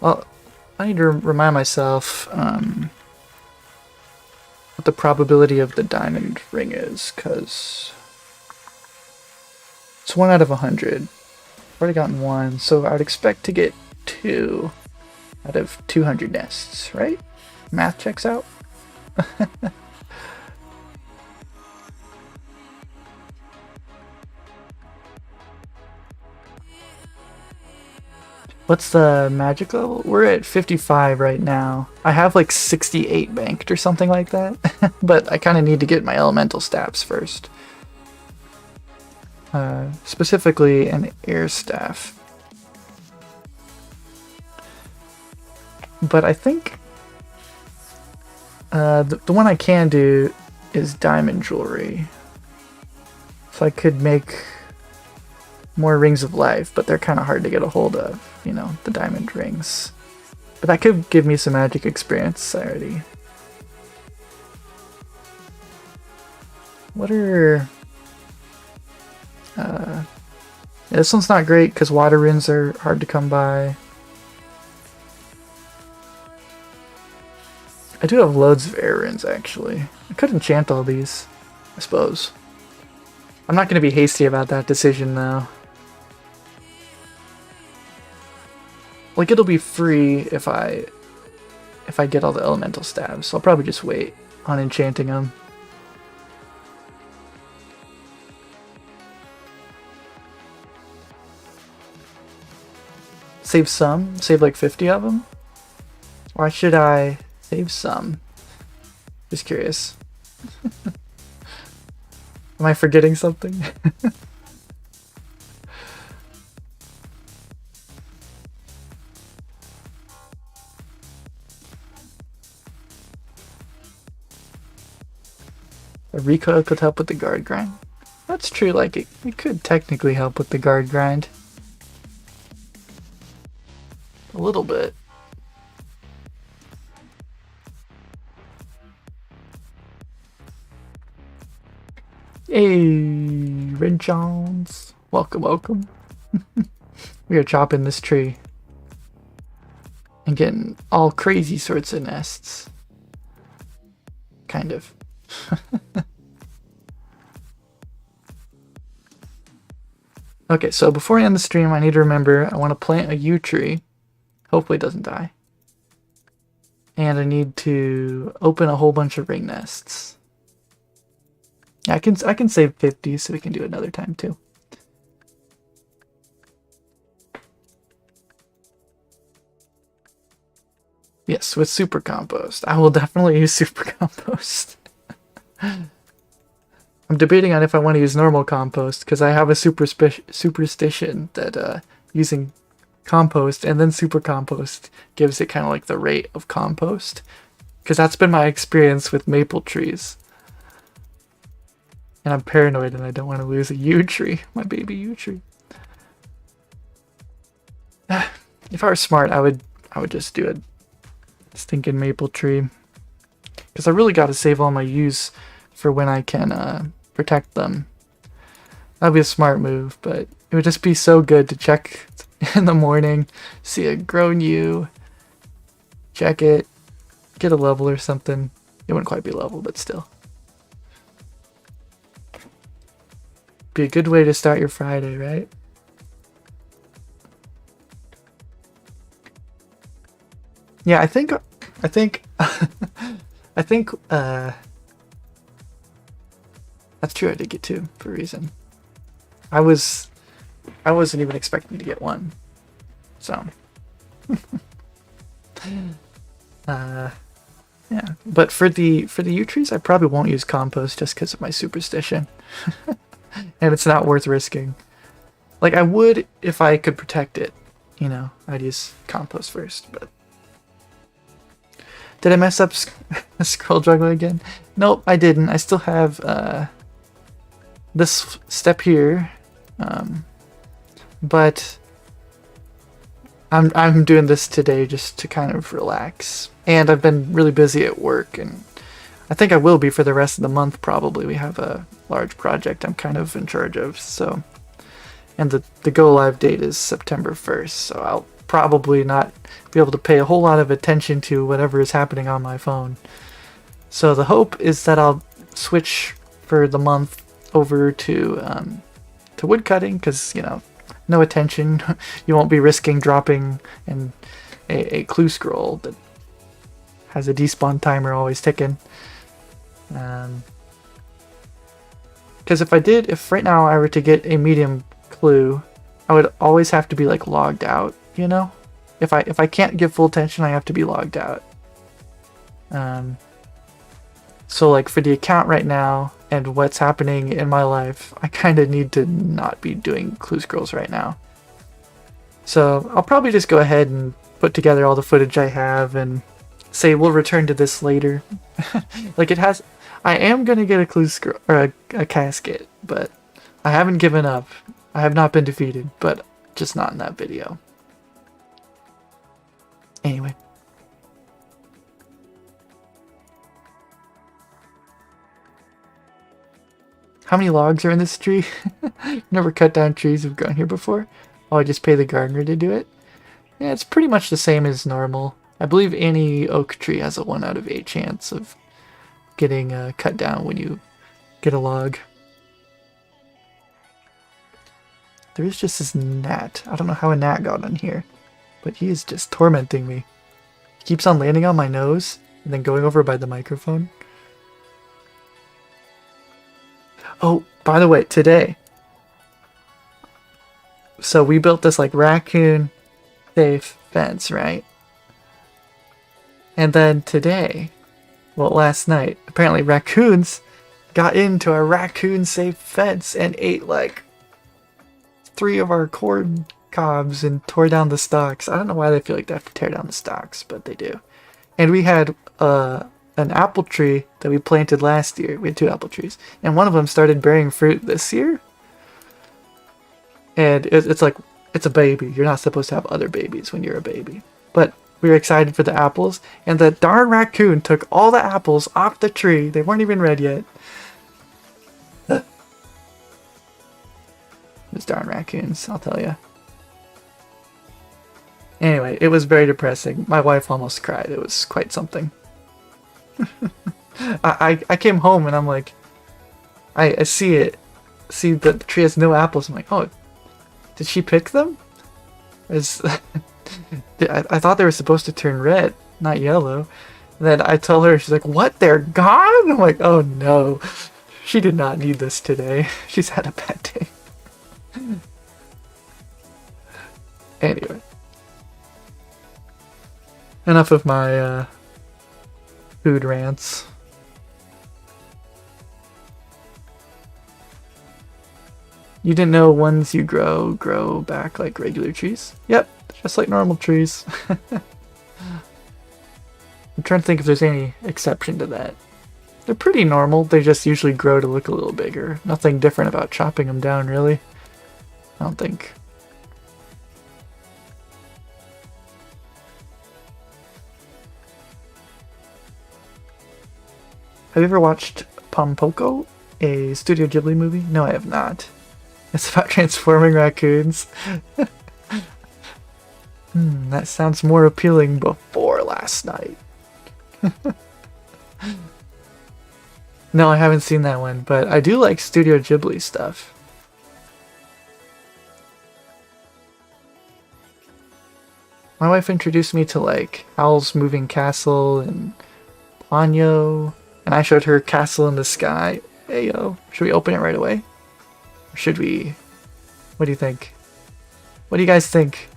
[SPEAKER 2] Well, I need to remind myself what the probability of the diamond ring is, because it's 1 out of 100. I've already gotten 1, so I would expect to get 2 out of 200 nests, right? Math checks out. What's the magic level? We're at 55 right now. I have like 68 banked or something like that. But I kind of need to get my elemental stabs first. Specifically an air staff. But I think the one I can do is diamond jewelry. So I could make more rings of life, but they're kind of hard to get a hold of, you know, the diamond rings. But that could give me some magic experience already. What are... yeah, this one's not great because water runes are hard to come by. I do have loads of air runes actually. I could enchant all these, I suppose. I'm not going to be hasty about that decision though. Like, it'll be free if I get all the elemental stabs, so I'll probably just wait on enchanting them. Save some? Save like 50 of them? Why should I save some? Just curious. Am I forgetting something? A recoil could help with the guard grind. That's true, like it could technically help with the guard grind. A little bit. Hey, Red Johns. Welcome, welcome. We are chopping this tree. And getting all crazy sorts of nests. Kind of. Okay, so before I end the stream, I need to remember I want to plant a yew tree. Hopefully it doesn't die. And I need to open a whole bunch of ring nests. Yeah, I can save 50 so we can do it another time too. Yes, with super compost. I will definitely use super compost. I'm debating on if I want to use normal compost because I have a superstition that using compost and then super compost gives it kind of like the rate of compost, because that's been my experience with maple trees. And I'm paranoid and I don't want to lose a yew tree, my baby yew tree. If I were smart, I would just do a stinking maple tree, because I really got to save all my yews for when I can protect them. That'd be a smart move, but it would just be so good to check in the morning, see a grown yew, check it, get a level or something. It wouldn't quite be level, but still. Be a good way to start your Friday, right? Yeah, I think I think that's true. I did get 2 for a reason. I wasn't even expecting to get 1. So yeah. But for the yew trees, I probably won't use compost just because of my superstition. And it's not worth risking. Like, I would if I could protect it. You know, I'd use compost first, but... Did I mess up scroll juggler again? Nope, I didn't. I still have this step here. But I'm doing this today just to kind of relax. And I've been really busy at work, and I think I will be for the rest of the month probably. We have a large project I'm kind of in charge of, so... And the go-live date is September 1st, so I'll probably not be able to pay a whole lot of attention to whatever is happening on my phone. So the hope is that I'll switch for the month over to woodcutting, because, you know, no attention. You won't be risking dropping in a clue scroll that has a despawn timer always ticking. Because if right now I were to get a medium clue, I would always have to be like logged out, you know? If I can't give full attention, I have to be logged out. So like for the account right now and what's happening in my life, I kind of need to not be doing clue scrolls right now. So I'll probably just go ahead and put together all the footage I have and say we'll return to this later. Like I am gonna get a clue scroll or a casket, but I haven't given up. I have not been defeated, but just not in that video. Anyway. How many logs are in this tree? Never cut down trees who've grown here before. Oh, I just pay the gardener to do it? Yeah, it's pretty much the same as normal. I believe any oak tree has a 1 out of 8 chance of getting cut down when you get a log. There is just this gnat. I don't know how a gnat got on here, but he is just tormenting me. He keeps on landing on my nose and then going over by the microphone. Oh, by the way, today. So we built this like raccoon safe fence, right? And then today, well, last night, apparently raccoons got into our raccoon safe fence and ate like 3 of our corn cobs and tore down the stalks. I don't know why they feel like they have to tear down the stalks, but they do. And we had an apple tree that we planted last year. We had 2 apple trees, and one of them started bearing fruit this year. And it's like, it's a baby. You're not supposed to have other babies when you're a baby. But we were excited for the apples, and the darn raccoon took all the apples off the tree. They weren't even red yet. Those darn raccoons, I'll tell you. Anyway, it was very depressing. My wife almost cried. It was quite something. I came home and I'm like, I see that the tree has no apples. I'm like, oh, did she pick them? I thought they were supposed to turn red, not yellow. And then I tell her, she's like, what? They're gone? I'm like, oh no. She did not need this today. She's had a bad day. Anyway. Enough of my food rants. You didn't know ones you grow back like regular trees? Yep, just like normal trees. I'm trying to think if there's any exception to that. They're pretty normal, they just usually grow to look a little bigger. Nothing different about chopping them down, really. I don't think. Have you ever watched Pompoko, a Studio Ghibli movie? No, I have not. It's about transforming raccoons. That sounds more appealing before last night. No, I haven't seen that one, but I do like Studio Ghibli stuff. My wife introduced me to like Howl's Moving Castle and Ponyo, and I showed her Castle in the Sky. Hey yo, should we open it right away? Or should we? What do you think? What do you guys think?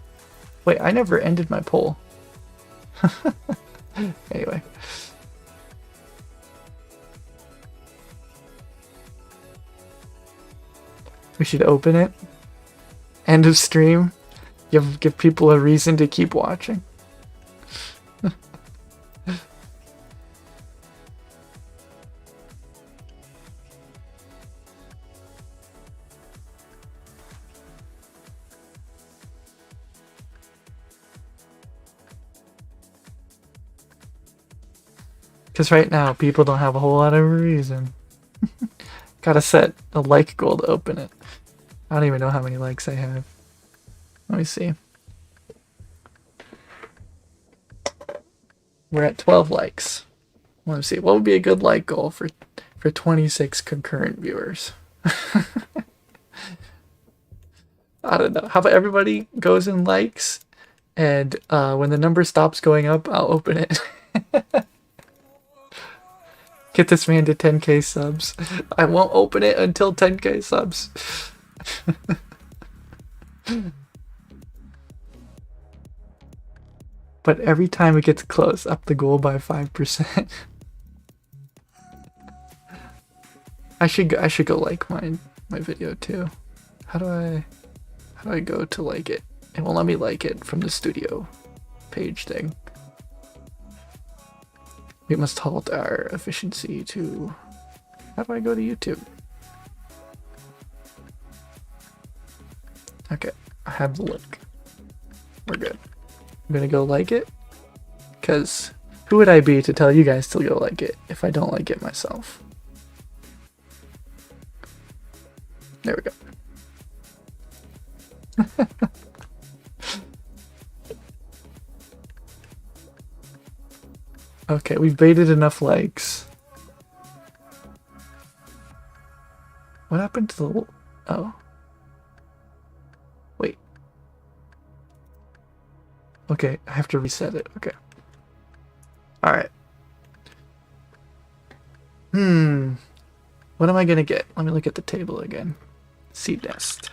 [SPEAKER 2] Wait, I never ended my poll. Anyway. We should open it. End of stream. Give people a reason to keep watching. Because right now, people don't have a whole lot of a reason. Gotta set a like goal to open it. I don't even know how many likes I have. Let me see. We're at 12 likes. Let me see. What would be a good like goal for 26 concurrent viewers? I don't know. How about everybody goes and likes, and when the number stops going up, I'll open it. Get this man to 10k subs. I won't open it until 10k subs. But every time it gets close, up the goal by 5%. I should go like my video too. How do I go to like it? It won't let me like it from the studio page thing. We must halt our efficiency to... How do I go to YouTube? Okay, I have the link. We're good. I'm gonna go like it, because who would I be to tell you guys to go like it if I don't like it myself? There we go. Okay, we've baited enough likes. What happened to the... Oh. Wait. Okay, I have to reset it. Okay. Alright. What am I gonna get? Let me look at the table again. Seed nest.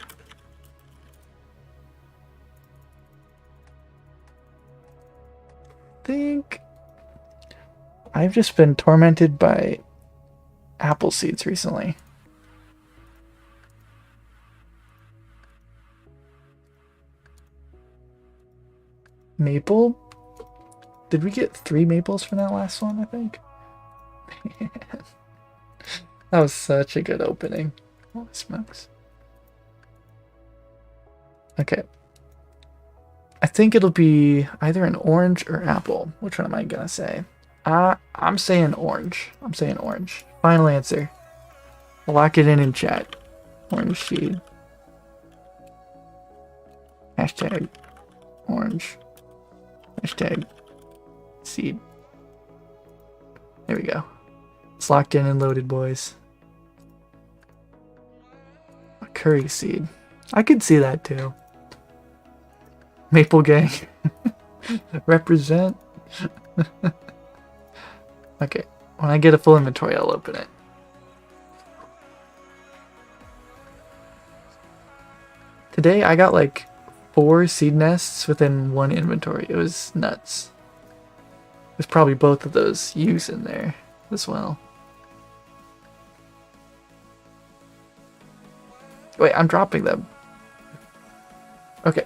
[SPEAKER 2] Think... I've just been tormented by apple seeds recently. Maple? Did we get 3 maples from that last one, I think? Man. That was such a good opening. Holy smokes. Okay. I think it'll be either an orange or apple. Which one am I gonna say? I'm saying orange. I'm saying orange. Final answer. Lock it in chat. Orange seed. Hashtag orange. Hashtag seed. There we go. It's locked in and loaded, boys. A curry seed. I could see that too. Maple gang. Represent. Okay, when I get a full inventory, I'll open it. Today I got like 4 seed nests within 1 inventory. It was nuts. There's probably both of those U's in there as well. Wait, I'm dropping them. Okay.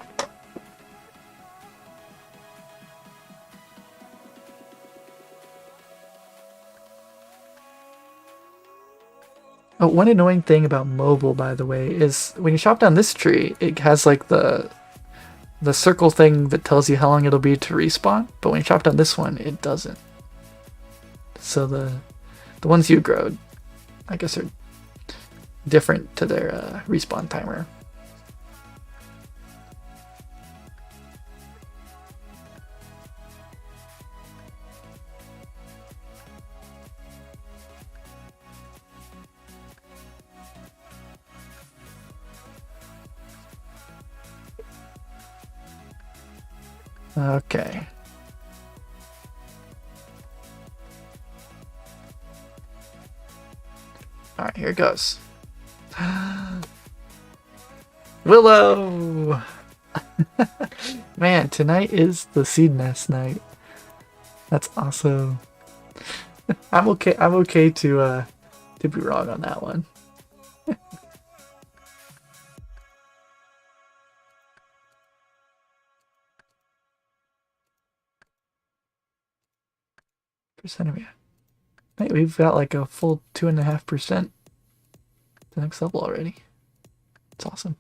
[SPEAKER 2] Oh, one annoying thing about mobile, by the way, is when you chop down this tree, it has like the circle thing that tells you how long it'll be to respawn, but when you chop down this one, it doesn't. So the ones you growed, I guess, are different to their respawn timer. Okay. Alright, here it goes. Willow! Man, tonight is the seed nest night. That's awesome. I'm okay to be wrong on that one. Percent of you. Hey, we've got like a full 2.5% the next level already. It's awesome.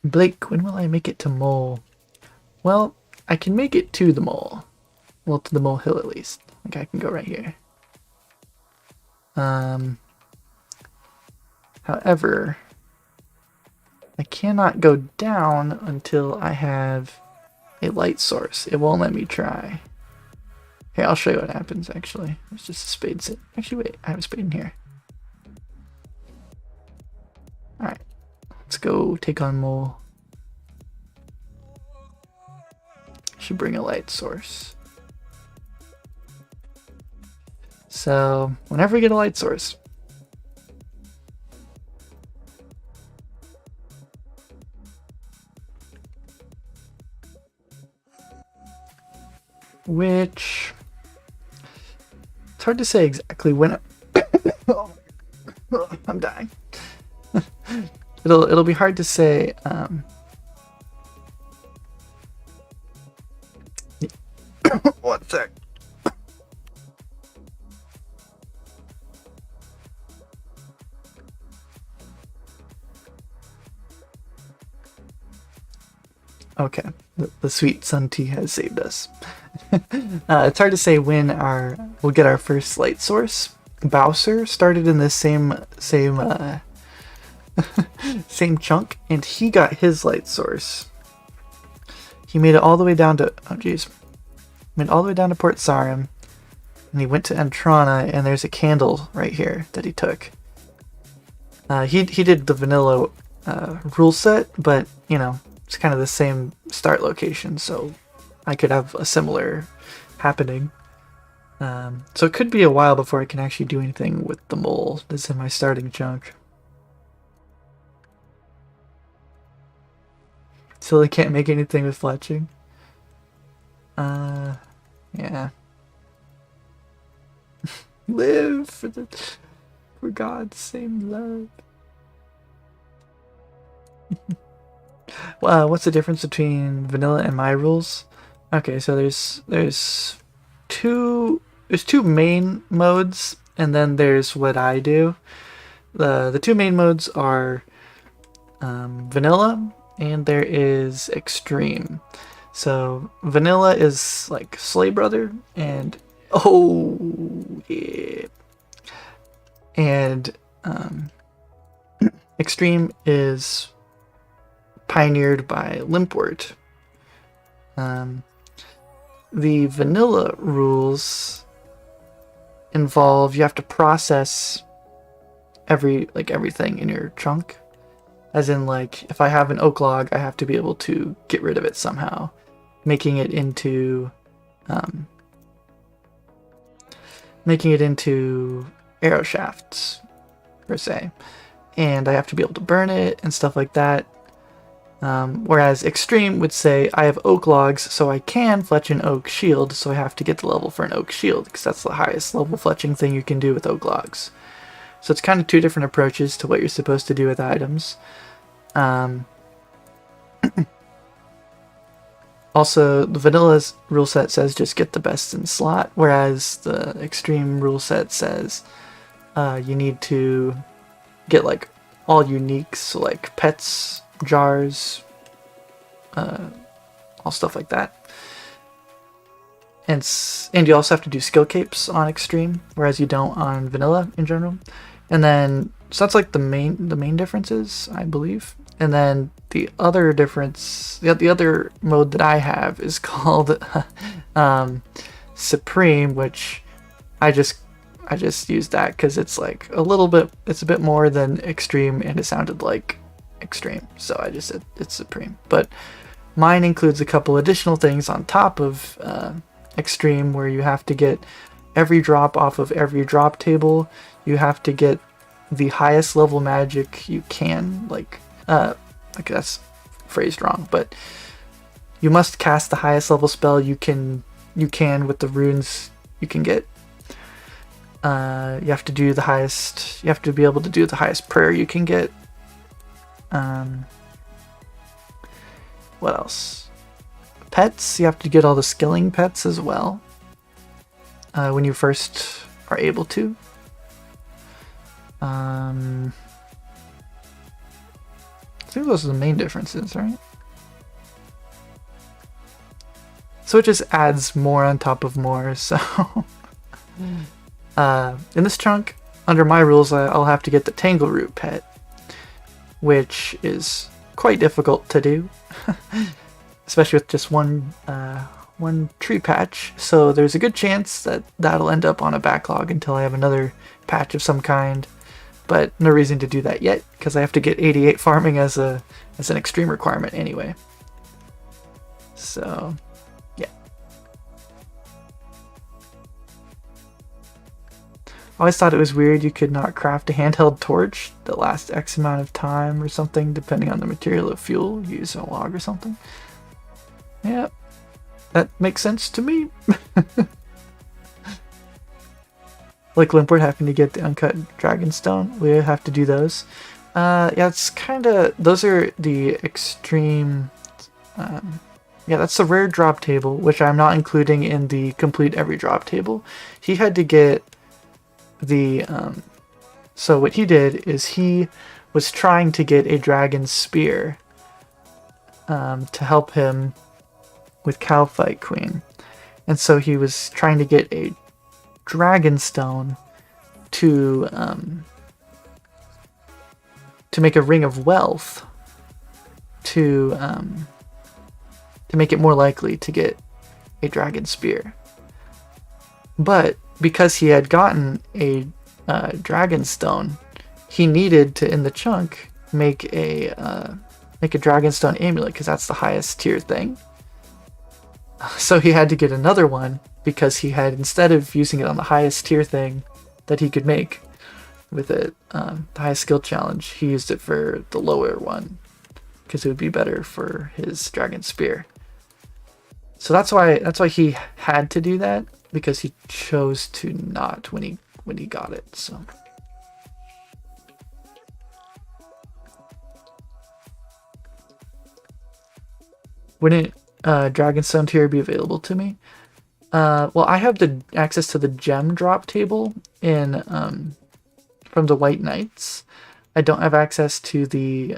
[SPEAKER 2] Blake, when will I make it to Mole? Well, I can make it to the Mole. Well, to the Mole Hill at least. Like I can go right here. However, I cannot go down until I have a light source. It won't let me try. Here, I'll show you what happens actually. There's just a spade sit. Actually, wait, I have a spade in here. Alright. Let's go take on Mole. Should bring a light source. So, whenever we get a light source, which it's hard to say exactly when. I'm dying. It'll be hard to say. One sec. Okay, the sweet sun tea has saved us. It's hard to say when we'll get our first light source. Bowser started in the same same chunk, and he got his light source. He made it all the way down to made all the way down to Port Sarim, and he went to Entrana, and there's a candle right here that he took. He did the vanilla rule set, but you know, it's kind of the same start location, so I could have a similar happening. So it could be a while before I can actually do anything with the mole that's in my starting chunk. Still, I can't make anything with fletching. Yeah. Live for God's same love. Well, what's the difference between vanilla and my rules? Okay, so there's two main modes, and then there's what I do. The two main modes are vanilla, and there is extreme. So vanilla is like Slay Brother, and oh yeah, And Extreme is pioneered by Limpwort. The vanilla rules involve you have to process everything in your chunk. As in, like, if I have an oak log, I have to be able to get rid of it somehow, making it into arrow shafts, per se. And I have to be able to burn it and stuff like that. Whereas Extreme would say, I have oak logs, so I can fletch an oak shield, so I have to get the level for an oak shield, because that's the highest level fletching thing you can do with oak logs. So it's kind of two different approaches to what you're supposed to do with items. Also, the Vanilla's rule set says just get the best in slot, whereas the Extreme rule set says you need to get like all uniques, so like pets, jars, all stuff like that. And you also have to do skill capes on Extreme, whereas you don't on Vanilla in general. And then so that's like the main differences, I believe. And then the other difference, the other mode that I have is called Supreme, which I just used that because it's like it's a bit more than Extreme, and it sounded like Extreme, so I just said it's Supreme. But mine includes a couple additional things on top of Extreme, where you have to get every drop off of every drop table. You have to get the highest level magic you can, like that's phrased wrong, but you must cast the highest level spell you can with the runes you can get. You have to do the highest. You have to be able to do the highest prayer you can get. What else? Pets. You have to get all the skilling pets as well. When you first are able to. I think those are the main differences, right? So it just adds more on top of more. So in this chunk, under my rules, I'll have to get the Tangleroot pet, which is quite difficult to do, especially with just one tree patch. So there's a good chance that that'll end up on a backlog until I have another patch of some kind. But no reason to do that yet, because I have to get 88 farming as an extreme requirement anyway. So, yeah. I always thought it was weird you could not craft a handheld torch that lasts X amount of time or something, depending on the material of fuel. Use a log or something. Yeah, that makes sense to me. Like Limpwort having to get the uncut dragonstone, we have to do those. Yeah, it's kind of, those are the extreme. Yeah, that's the rare drop table, which I'm not including in the complete every drop table. He had to get the. So what he did is he was trying to get a dragon spear to help him with Cowfight Queen, and so he was trying to get a dragonstone to make a ring of wealth to make it more likely to get a dragon spear. But because he had gotten a dragonstone, he needed to, in the chunk, make a dragonstone amulet, because that's the highest tier thing. So he had to get another one, because he had, instead of using it on the highest tier thing that he could make with it, the highest skill challenge, he used it for the lower one, because it would be better for his dragon spear. So that's why he had to do that, because he chose to not when he got it. So wouldn't Dragonstone tier be available to me? Well, I have the access to the gem drop table in from the White Knights. I don't have access to the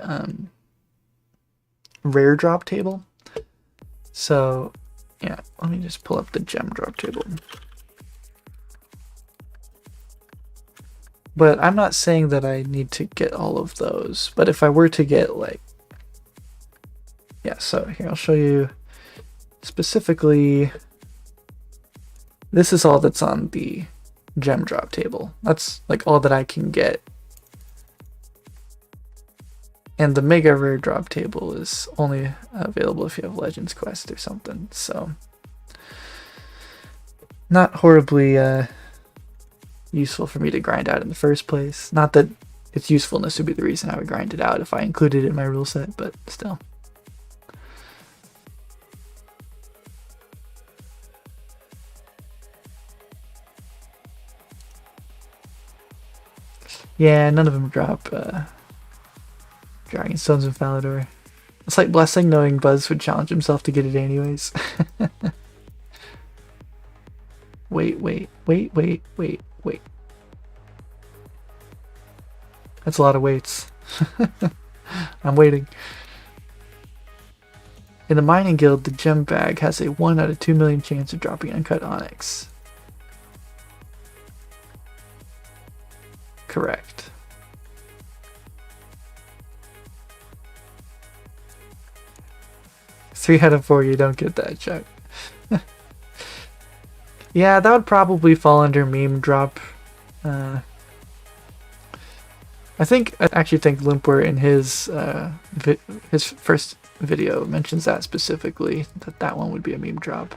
[SPEAKER 2] rare drop table. So yeah, let me just pull up the gem drop table. But I'm not saying that I need to get all of those. But if I were to get like... Yeah, so here I'll show you specifically... This is all that's on the gem drop table. That's like all that I can get. And the mega rare drop table is only available if you have Legends Quest or something. So not horribly useful for me to grind out in the first place. Not that its usefulness would be the reason I would grind it out if I included it in my rule set, but still. Yeah, none of them drop Dragon Stones and Falador. It's like Blessing knowing Buzz would challenge himself to get it anyways. Wait. That's a lot of weights. I'm waiting. In the mining guild, the gem bag has a 1 out of 2 million chance of dropping uncut onyx. Correct. Three out of 4, you don't get that, Chuck. Yeah, that would probably fall under meme drop. I actually think Limpwer in his first video mentions that specifically, that one would be a meme drop.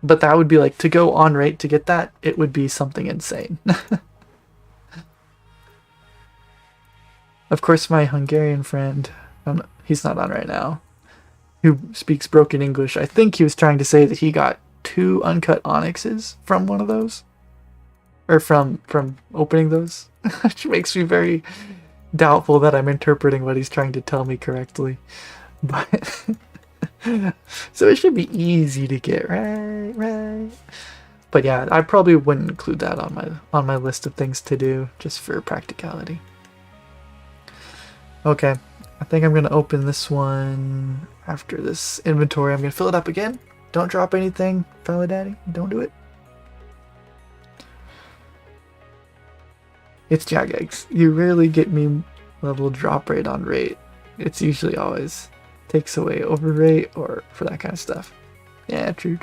[SPEAKER 2] But that would be like, to go on rate to get that, it would be something insane. Of course, my Hungarian friend, he's not on right now, who speaks broken English, I think he was trying to say that he got 2 uncut onyxes from one of those. Or from opening those. Which makes me very doubtful that I'm interpreting what he's trying to tell me correctly. But... so it should be easy to get, right? But yeah, I probably wouldn't include that on my list of things to do, just for practicality. Okay, I think I'm gonna open this one after this inventory. I'm gonna fill it up again. Don't drop anything, Faladaddy. Don't do it. It's Jagex. You rarely get meme level drop rate on rate. It's usually always takes away over rate or for that kind of stuff. Yeah, true.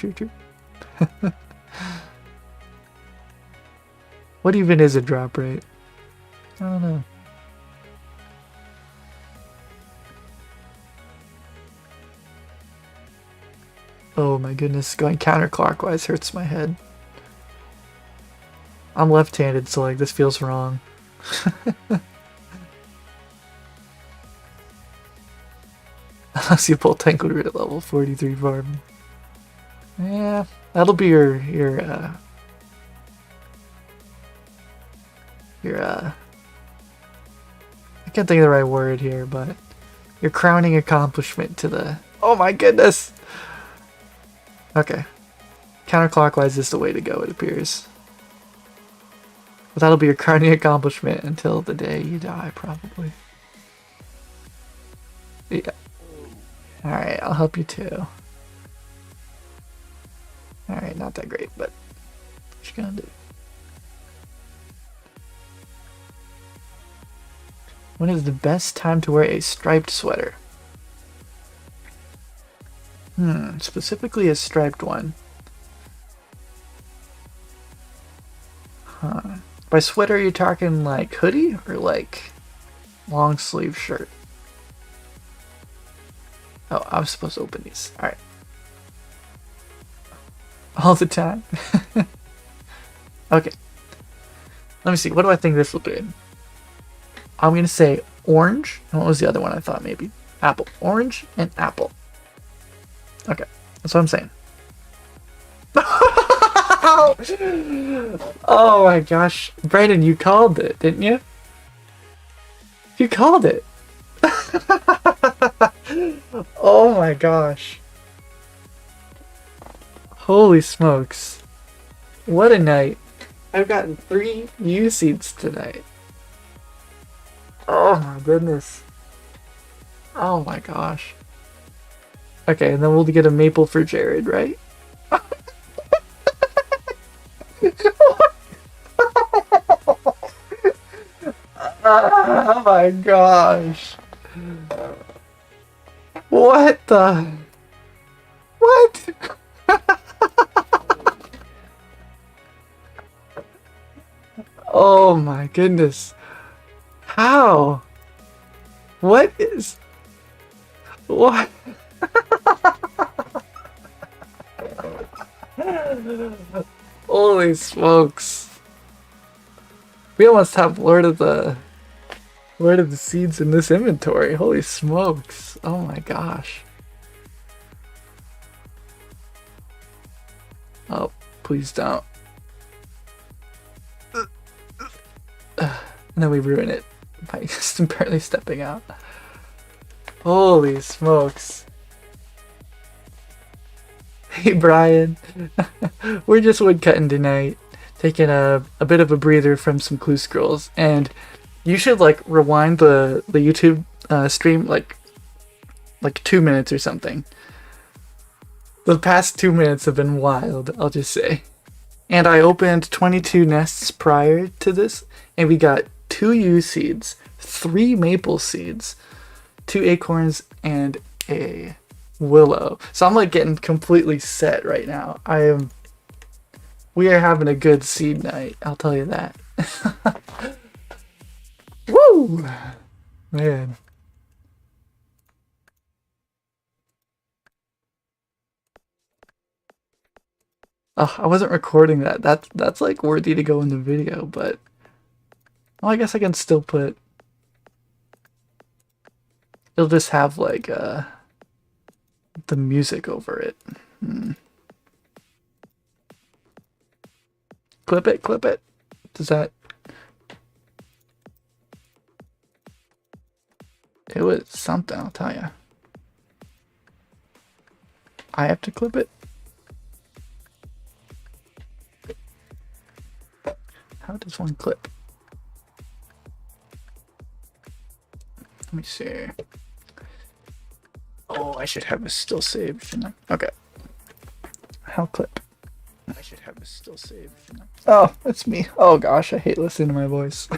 [SPEAKER 2] What even is a drop rate? I don't know. Oh my goodness, going counterclockwise hurts my head. I'm left-handed, so like this feels wrong. Unless you pull Tangled Root at level 43 farm. Yeah, that'll be your I can't think of the right word here, but your crowning accomplishment to the... Oh my goodness! Okay. Counterclockwise is the way to go, it appears. But that'll be your crowning accomplishment until the day you die, probably. Yeah. Alright, I'll help you too. Alright, not that great, but what you gonna do? When is the best time to wear a striped sweater? Specifically a striped one. Huh. By sweater, you're talking like hoodie or like long sleeve shirt? Oh, I'm supposed to open these. Alright. All the time? Okay. Let me see. What do I think this will be? I'm going to say orange. And what was the other one I thought maybe? Apple. Orange and apple. Okay. That's what I'm saying. Oh my gosh. Brandon, you called it, didn't you? You called it. Oh my gosh. Holy smokes. What a night. I've gotten 3 U seeds tonight. Oh my goodness. Oh my gosh. Okay, and then we'll get a maple for Jared, right? Oh my gosh. What the? What? Oh my goodness. How? What is... What? Holy smokes. We almost have Lord of the Seeds in this inventory. Holy smokes. Oh my gosh. Oh, please don't. And then we ruin it by just barely stepping out. Holy smokes. Hey Brian. We're just woodcutting tonight. Taking a bit of a breather from some clue scrolls. And you should like rewind the YouTube stream like 2 minutes or something. The past 2 minutes have been wild, I'll just say. And I opened 22 nests prior to this, and we got 2 yew seeds, 3 maple seeds, 2 acorns, and a willow. So I'm like getting completely set right now. We are having a good seed night, I'll tell you that. Woo! Man. Oh, I wasn't recording that. That's like worthy to go in the video, but well, I guess I can still put. It'll just have like the music over it. Clip it, clip it. Does that? It was something, I'll tell you. I have to clip it. How does one clip? Let me see. Oh, I should have this still saved, shouldn't I? Okay. How clip? I should have this still saved, shouldn't I? Oh, it's me. Oh gosh, I hate listening to my voice.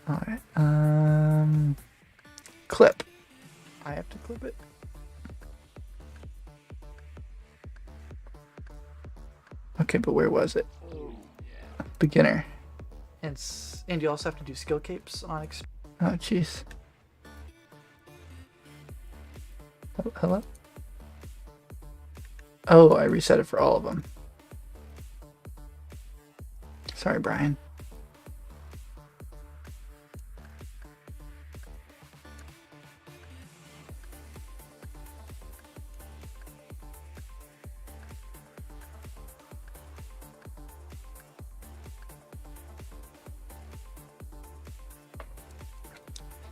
[SPEAKER 2] Alright, clip. I have to clip it. Okay, but where was it? Beginner. And you also have to do skill capes on oh, jeez. Oh, hello? Oh, I reset it for all of them. Sorry, Brian.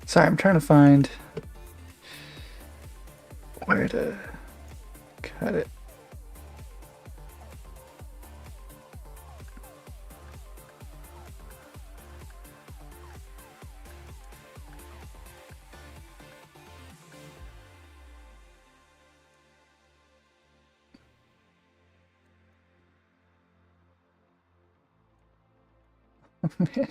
[SPEAKER 2] Sorry, I'm trying to find where to cut it. Man.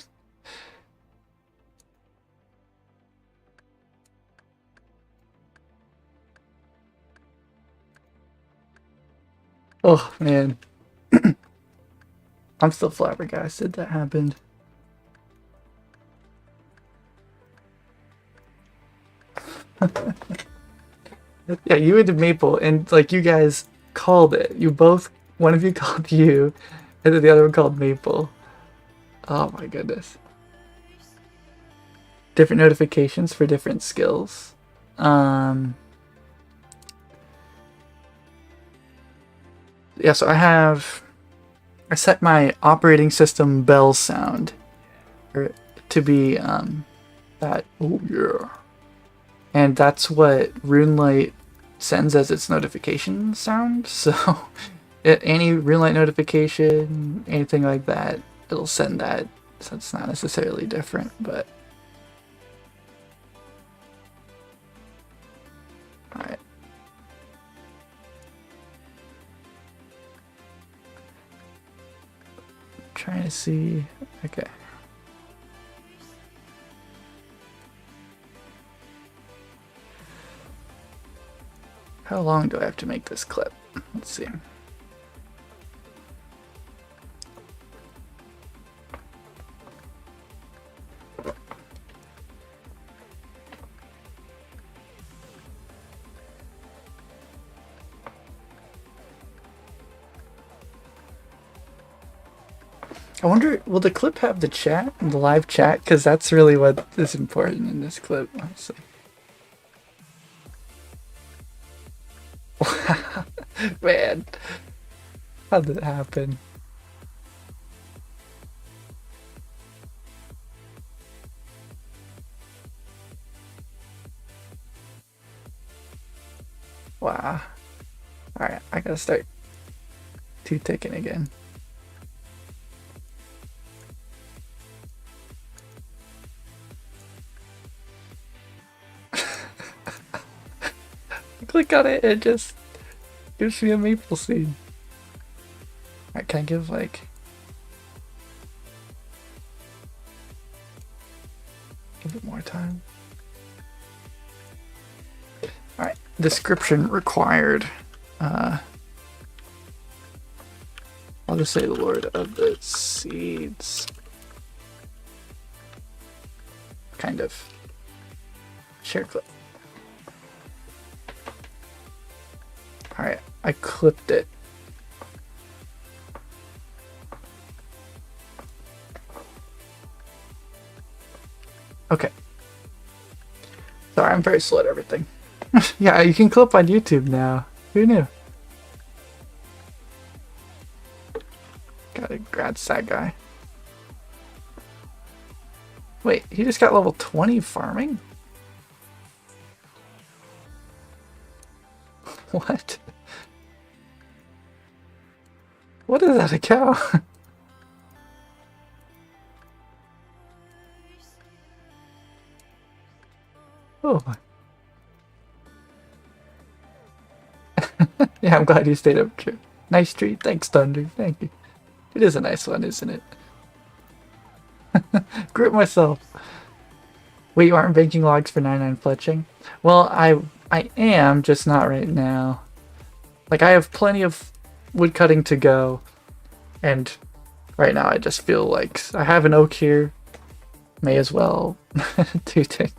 [SPEAKER 2] Oh, man. I'm still flabbergasted that happened. Yeah, you into Maple, and like you guys called it. You both, one of you called you, and then the other one called Maple. Oh my goodness. Different notifications for different skills. Yeah, so I set my operating system bell sound to be that. Oh yeah. And that's what RuneLight sends as its notification sound. So any RuneLight notification, anything like that, it'll send that. So it's not necessarily different, but alright. see. Okay. How long do I have to make this clip? Let's see. I wonder, will the clip have the chat, the live chat? Because that's really what is important in this clip. Let's see. Man, how did it happen? Wow. Alright, I gotta start two-ticking again. Click on it, it just gives me a maple seed. Alright, can I give like... Give it more time. Alright, description required. I'll just say the Lord of the Seeds. Kind of. Share clip. Alright, I clipped it. Okay. Sorry, I'm very slow at everything. Yeah, you can clip on YouTube now. Who knew? Gotta grats that guy. Wait, he just got level 20 farming? What? What is that, a cow? Oh. Yeah, I'm glad you stayed up true. Nice tree. Thanks, Thunder. Thank you. It is a nice one, isn't it? Grip myself. Wait, you aren't banking logs for 99 fletching? Well, I am, just not right now. Like, I have plenty of wood cutting to go, and right now I just feel like I have an oak here. May as well do it.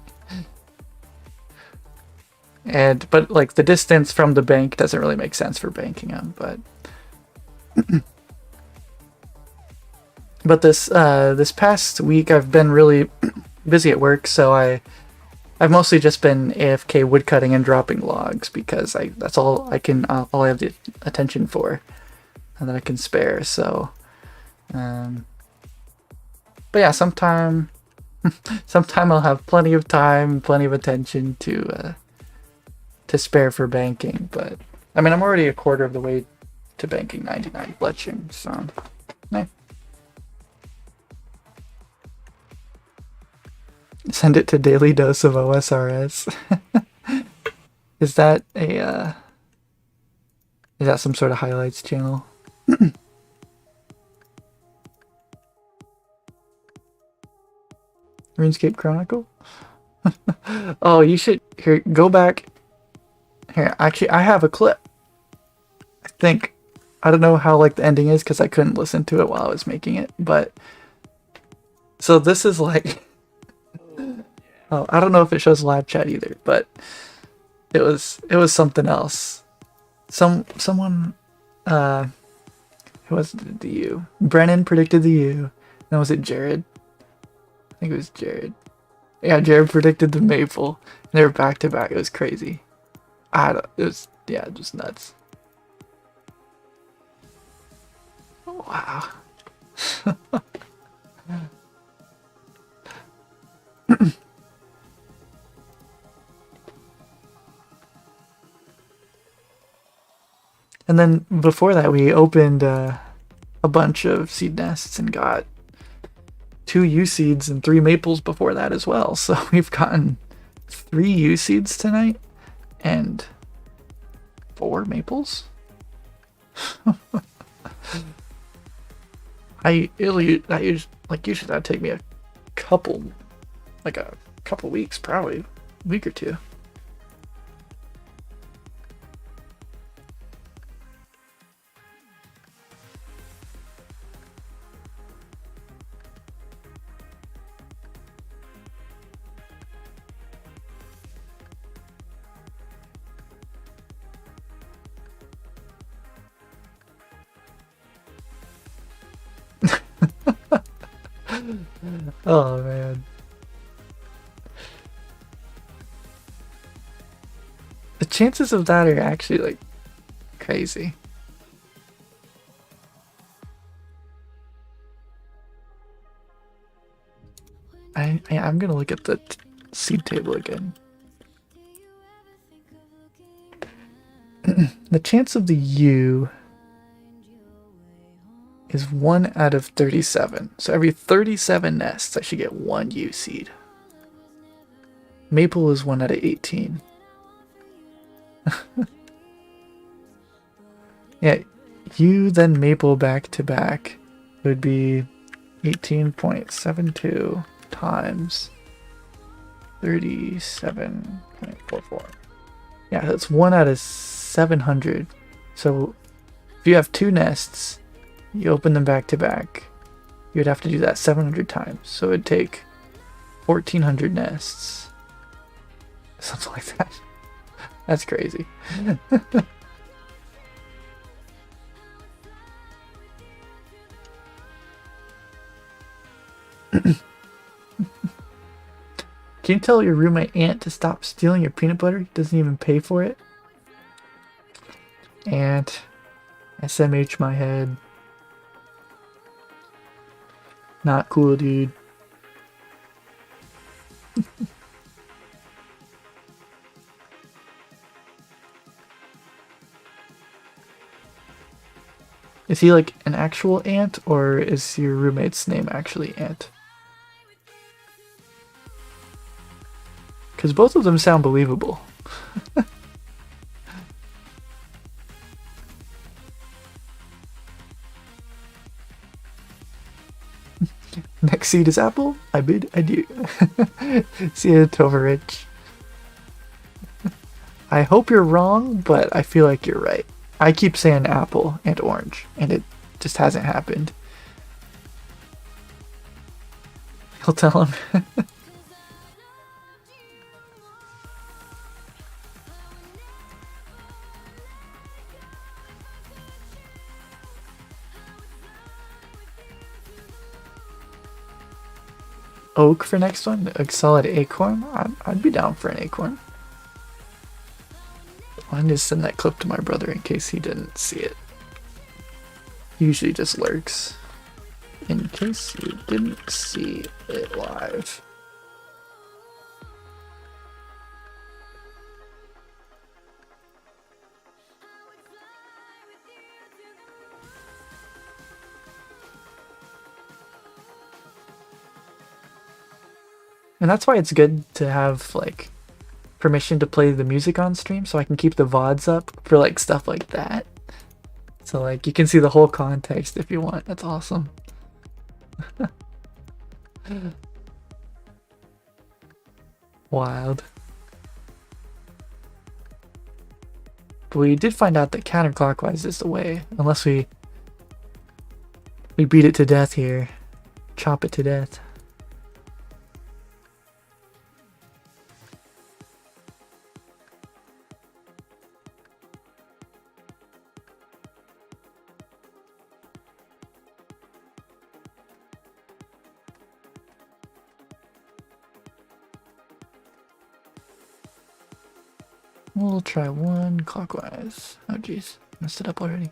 [SPEAKER 2] But like the distance from the bank doesn't really make sense for banking them, but this past week I've been really busy at work, so I've mostly just been AFK woodcutting and dropping logs because that's all I have the attention for and that I can spare. So, but yeah, sometime I'll have plenty of time, plenty of attention to spare for banking. But I mean, I'm already a quarter of the way to banking 99 fletching, so nah. Send it to Daily Dose of OSRS. Is that some sort of highlights channel? RuneScape Chronicle? Oh, you should go back. Here, actually, I have a clip. I think, I don't know how like the ending is because I couldn't listen to it while I was making it, but so this is like, oh, I don't know if it shows live chat either, but it was something else. Someone, who was the U? Brennan predicted the U. Then was it Jared? I think it was Jared. Yeah, Jared predicted the maple. And they were back to back. It was crazy. It was just nuts. Oh, wow. And then before that, we opened a bunch of seed nests and got 2 U seeds and 3 maples before that as well. So we've gotten 3 U seeds tonight and 4 maples. Usually that'd take me couple a couple weeks, probably a week or two. Oh man. The chances of that are actually like crazy. I'm gonna look at the seed table again. The chance of the U is 1 out of 37. So every 37 nests, I should get 1 U seed. Maple is 1 out of 18. Yeah, U then Maple back to back would be 18.72 times 37.44. Yeah, that's 1 out of 700. So if you have 2 nests, you open them back to back, you'd have to do that 700 times. So it'd take 1,400 nests. Something like that. That's crazy. Can you tell your roommate Ant to stop stealing your peanut butter? He doesn't even pay for it. Ant, SMH my head. Not cool, dude. Is he like an actual ant, or is your roommate's name actually Ant? Because both of them sound believable. Next seed is apple. I bid adieu. See you, Tovarich. I hope you're wrong, but I feel like you're right. I keep saying apple and orange, and it just hasn't happened. He'll tell him. Oak for next one? A solid acorn? I'd be down for an acorn. I just send that clip to my brother in case he didn't see it. He usually just lurks. In case you didn't see it live. And that's why it's good to have like permission to play the music on stream, so I can keep the VODs up for like stuff like that. So like you can see the whole context if you want. That's awesome. Wild. But we did find out that counterclockwise is the way, unless we beat it to death here. Chop it to death. We'll try one clockwise. Oh jeez, messed it up already.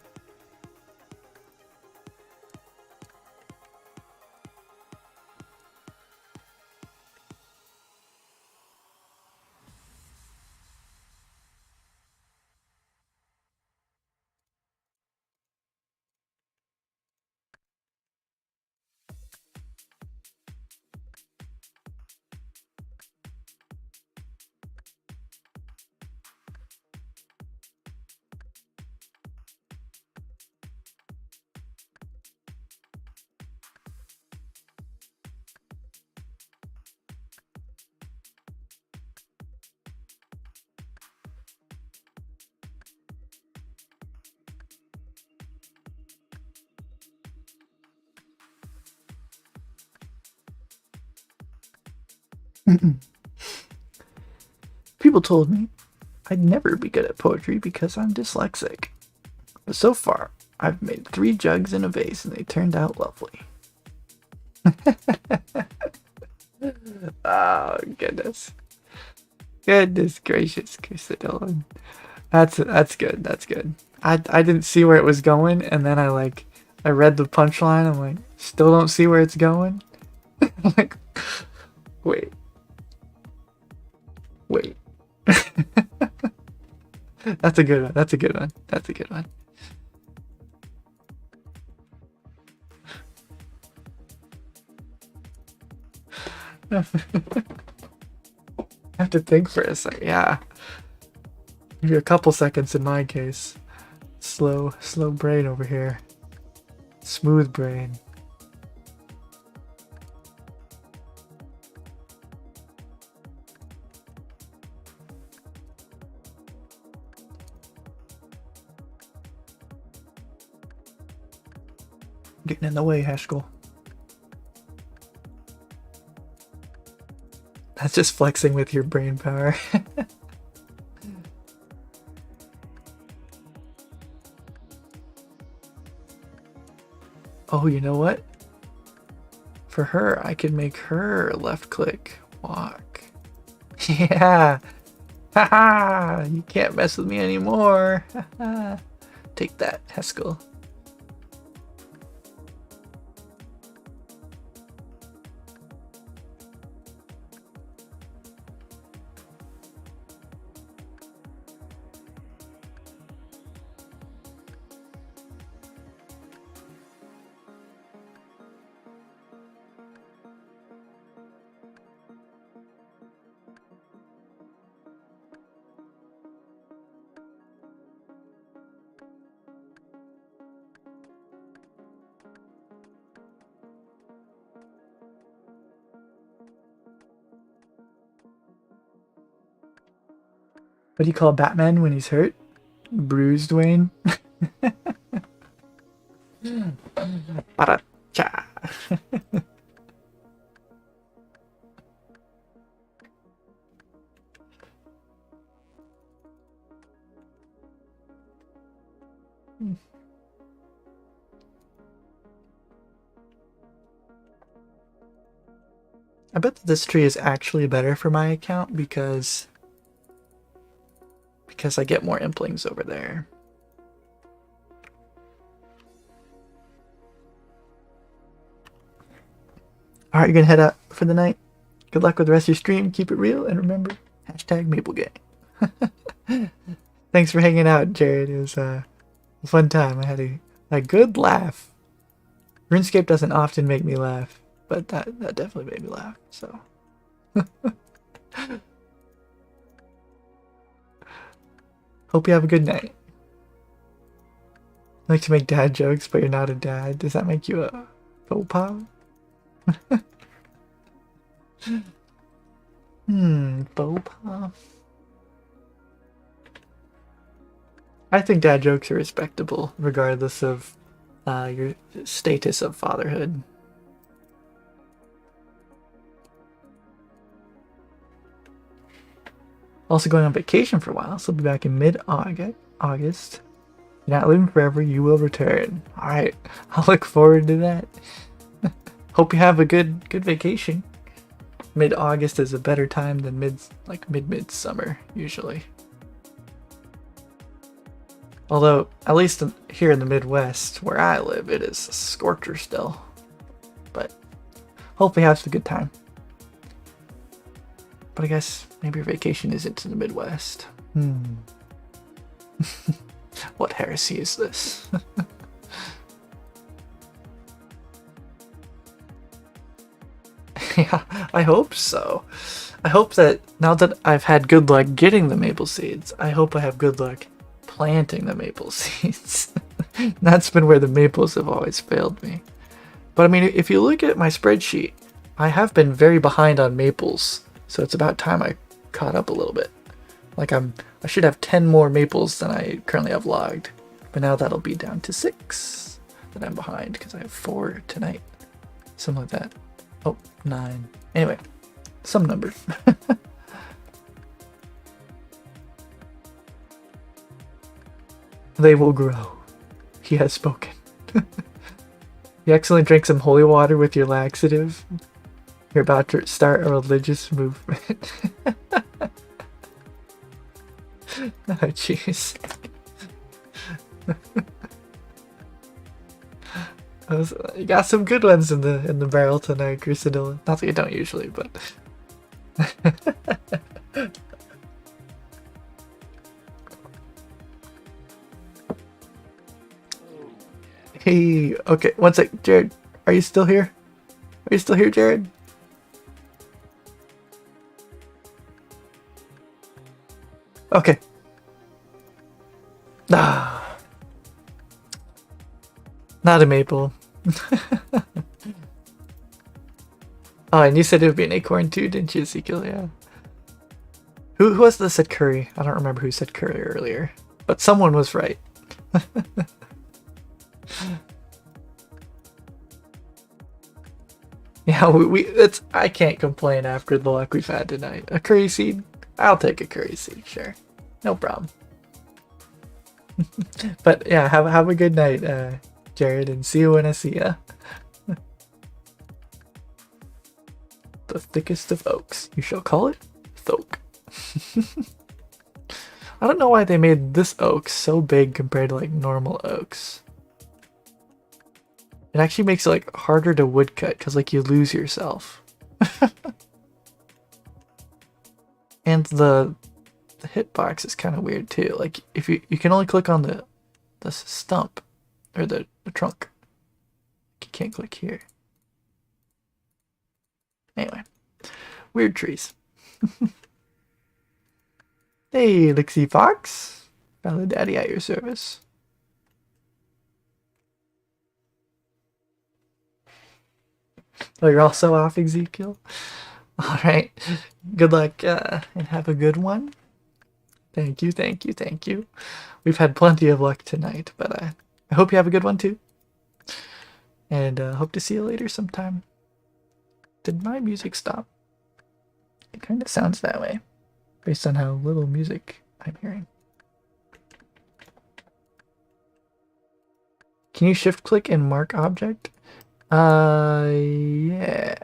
[SPEAKER 2] People told me I'd never be good at poetry because I'm dyslexic. But so far, I've made 3 jugs in a vase and they turned out lovely. Oh, goodness. Goodness gracious, Dylan. That's good. That's good. I didn't see where it was going, and then I read the punchline. I'm like, still don't see where it's going. I'm like, wait. That's a good one. That's a good one. That's a good one. I have to think for a second. Yeah. Maybe a couple seconds in my case. Slow brain over here. Smooth brain. Getting in the way, Haskell. That's just flexing with your brain power. Oh, you know what? For her, I could make her left click walk. Yeah. Haha! You can't mess with me anymore. Haha. Take that, Haskell. What do you call Batman when he's hurt? Bruised Wayne? Paracha. I bet that this tree is actually better for my account because I get more implings over there. Alright, you're gonna head out for the night. Good luck with the rest of your stream. Keep it real, and remember, #MapleGang. Thanks for hanging out, Jared. It was a fun time. I had a good laugh. RuneScape doesn't often make me laugh, but that definitely made me laugh, so. Hope you have a good night. I like to make dad jokes, but you're not a dad. Does that make you a faux pas? Faux pas. I think dad jokes are respectable, regardless of your status of fatherhood. Also going on vacation for a while, so I'll be back in mid-August. You're not living forever, you will return. Alright, I'll look forward to that. Hope you have a good vacation. Mid-August is a better time than mid-summer, usually. Although, at least here in the Midwest, where I live, it is a scorcher still. But, hopefully have a good time. But I guess maybe your vacation isn't in the Midwest. What heresy is this? Yeah, I hope so. I hope that now that I've had good luck getting the maple seeds, I hope I have good luck planting the maple seeds. That's been where the maples have always failed me. But I mean, if you look at my spreadsheet, I have been very behind on maples. So it's about time I caught up a little bit. Like I should have 10 more maples than I currently have logged. But now that'll be down to 6 that I'm behind because I have 4 tonight. Something like that. Oh, 9. Anyway, some number. They will grow. He has spoken. You accidentally drank some holy water with your laxative. You're about to start a religious movement. Oh, jeez. You got some good ones in the barrel tonight, Grisadilla. Not that you don't usually, but. Hey, okay, one sec, Jared. Are you still here? Are you still here, Jared? Okay. Ah. Not a maple. Oh, and you said it would be an acorn too, didn't you, Ezekiel? Yeah. Who was that said curry? I don't remember who said curry earlier, but someone was right. Yeah, it's I can't complain after the luck we've had tonight. A curry seed? I'll take a curry seed, sure. No problem. But yeah, have a good night, Jared, and see you when I see ya. The thickest of oaks. You shall call it Thoke. I don't know why they made this oak so big compared to like normal oaks. It actually makes it like harder to woodcut because like you lose yourself. And the hitbox is kind of weird too. Like if you can only click on the stump or the trunk. You can't click here. Anyway, weird trees. Hey, Lixie Fox. Faladaddy at your service. Oh, you're also off, Ezekiel? Alright. Good luck and have a good one. Thank you, thank you, thank you. We've had plenty of luck tonight, but I hope you have a good one too. And hope to see you later sometime. Did my music stop? It kind of sounds that way, based on how little music I'm hearing. Can you shift click and mark object? Yeah.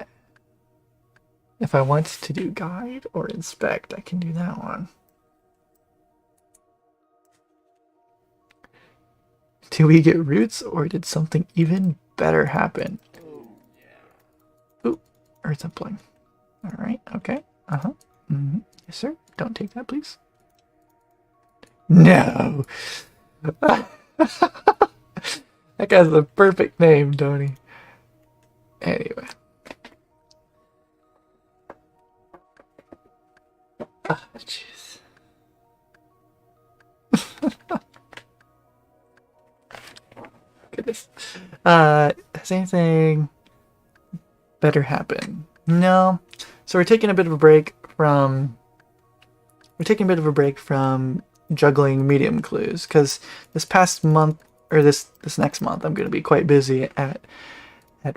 [SPEAKER 2] If I want to do guide or inspect, I can do that one. Did we get roots or did something even better happen? Ooh, earth sampling. Alright, okay. Uh-huh. Mm-hmm. Yes, sir. Don't take that, please. No! That guy's the perfect name, Tony. Anyway. Ah, jeez. Goodness. Has anything better happen? No. So we're taking a bit of a break from juggling medium clues because this past month or this next month I'm going to be quite busy at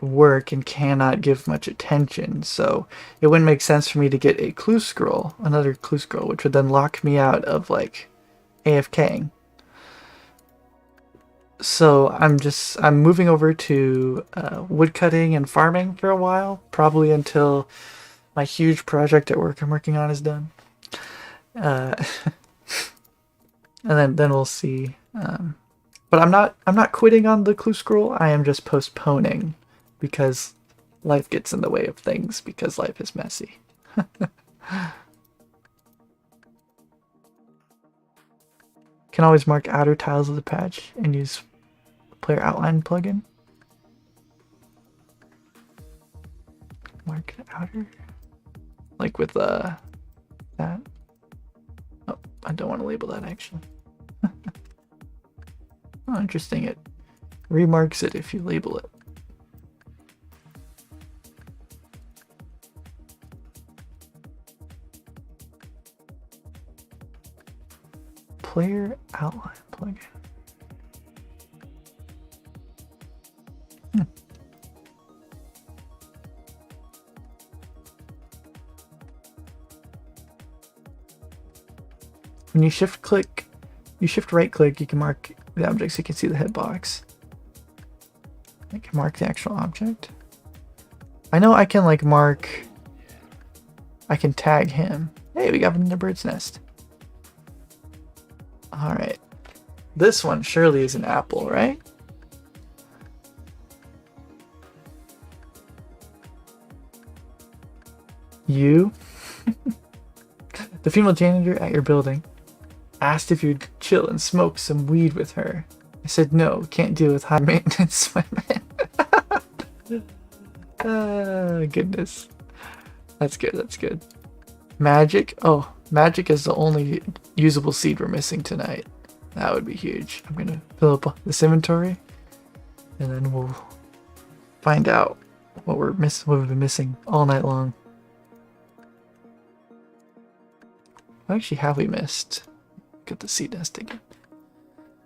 [SPEAKER 2] work and cannot give much attention, so it wouldn't make sense for me to get a clue scroll, another clue scroll, which would then lock me out of like AFKing. So I'm moving over to woodcutting and farming for a while, probably until my huge project at work I'm working on is done. And then we'll see. But I'm not quitting on the clue scroll. I am just postponing because life gets in the way of things because life is messy. Can always mark outer tiles of the patch and use player outline plugin. Mark outer, like with that. Oh, I don't want to label that actually. Oh, interesting. It remarks it if you label it. Player outline plugin. when you shift right click, you can mark the object so you can see the hitbox. I can mark the actual object. I know I can like I can tag him. Hey, we got him in the bird's nest. All right. This one surely is an apple, right? You, the female janitor at your building, asked if you'd chill and smoke some weed with her. I said no, can't deal with high maintenance women. Goodness. That's good, that's good. Magic. Oh, magic is the only usable seed we're missing tonight. That would be huge. I'm gonna fill up this inventory and then we'll find out what we've been missing all night long. What actually have we missed? Get the seed nest again.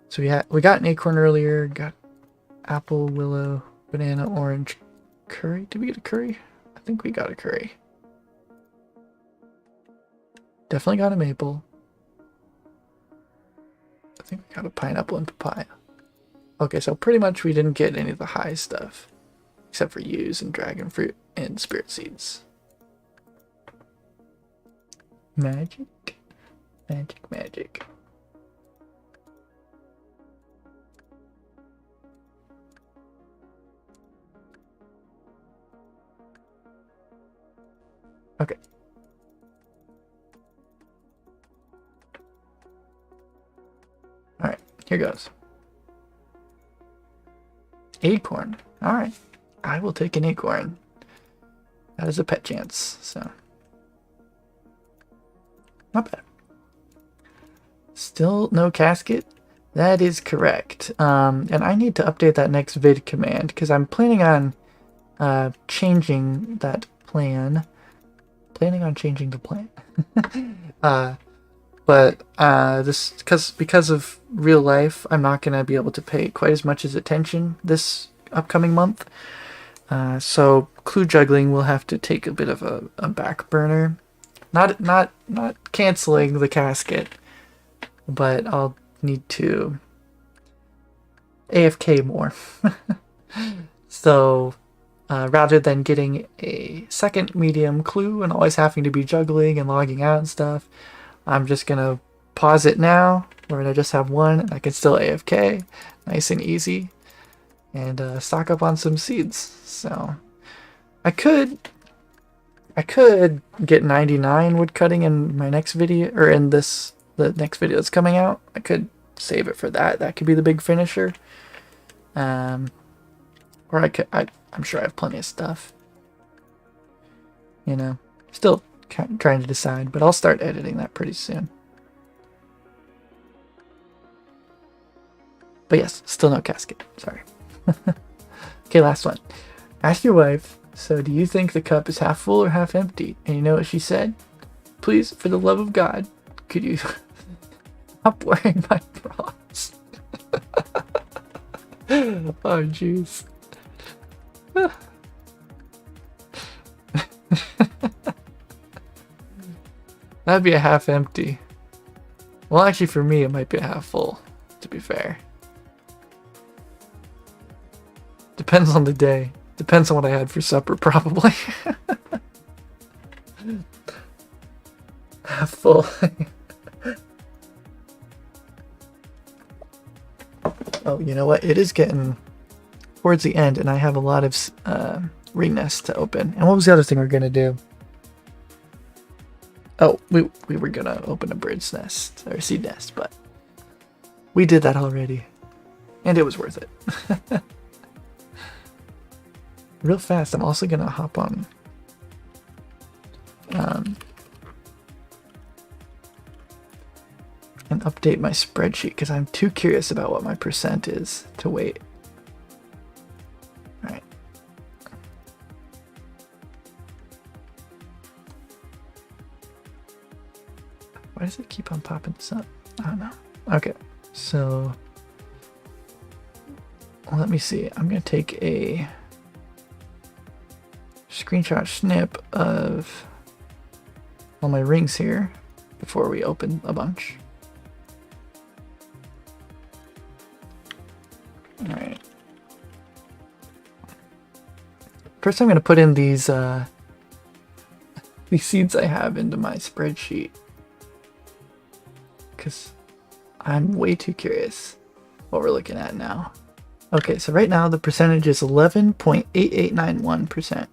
[SPEAKER 2] So we got an acorn earlier, got apple, willow, banana, orange, curry. Did we get a curry? I think we got a curry. Definitely got a maple. I think we got a pineapple and papaya. Okay, so pretty much we didn't get any of the high stuff. Except for yews and dragon fruit and spirit seeds. Magic. Magic, magic. Okay. Alright, here goes. Acorn. Alright. I will take an acorn. That is a pet chance, so. Not bad. Still no casket? That is correct. And I need to update that nextvid command because I'm planning on changing that plan. Planning on changing the plan. But because of real life, I'm not going to be able to pay quite as much as attention this upcoming month. So clue juggling will have to take a bit of a back burner. Not canceling the casket, but I'll need to AFK more. So rather than getting a second medium clue and always having to be juggling and logging out and stuff, I'm just gonna pause it now where I just have one and I can still AFK nice and easy and stock up on some seeds. So I could get 99 woodcutting in my next video, or in the next video that's coming out. I could save it for that. That could be the big finisher. Or I'm sure I have plenty of stuff. You know, still trying to decide, but I'll start editing that pretty soon. But yes, still no casket. Sorry. Okay, last one. Ask your wife, so do you think the cup is half full or half empty? And you know what she said? Please, for the love of God, could you stop wearing my bras? Oh, jeez. That'd be a half empty. Well, actually, for me, it might be a half full, to be fair. Depends on the day. Depends on what I had for supper, probably. Half full. Oh, you know what? It is getting towards the end, and I have a lot of ring nests to open. And what was the other thing we are going to do? Oh, we were going to open a bird's nest, or seed nest, but we did that already. And it was worth it. Real fast, I'm also going to hop on and update my spreadsheet because I'm too curious about what my percent is to wait. All right. Why does it keep on popping this up? I don't know. Okay, so let me see. I'm going to take a screenshot snip of all my rings here before we open a bunch. First, I'm going to put in these seeds I have into my spreadsheet, because I'm way too curious what we're looking at now. Okay, so right now the percentage is 11.8891%.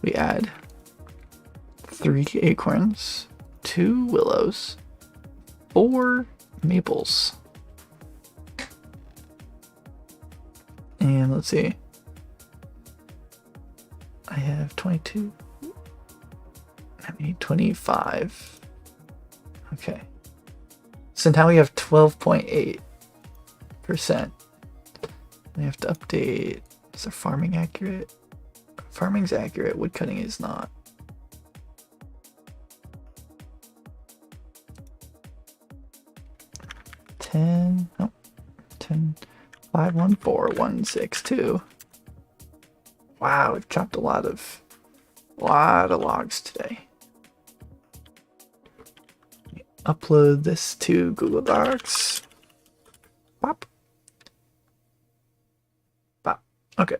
[SPEAKER 2] We add 3 acorns, 2 willows, 4 maples. And let's see. I have 22. I need 25. Okay. So now we have 12.8%. We have to update. Is our farming accurate? Farming's accurate, woodcutting is not. No, 10, 5, 1, 4, 1, 6, 2. Wow, we've chopped a lot of logs today. Upload this to Google Docs. Pop. Pop. Okay.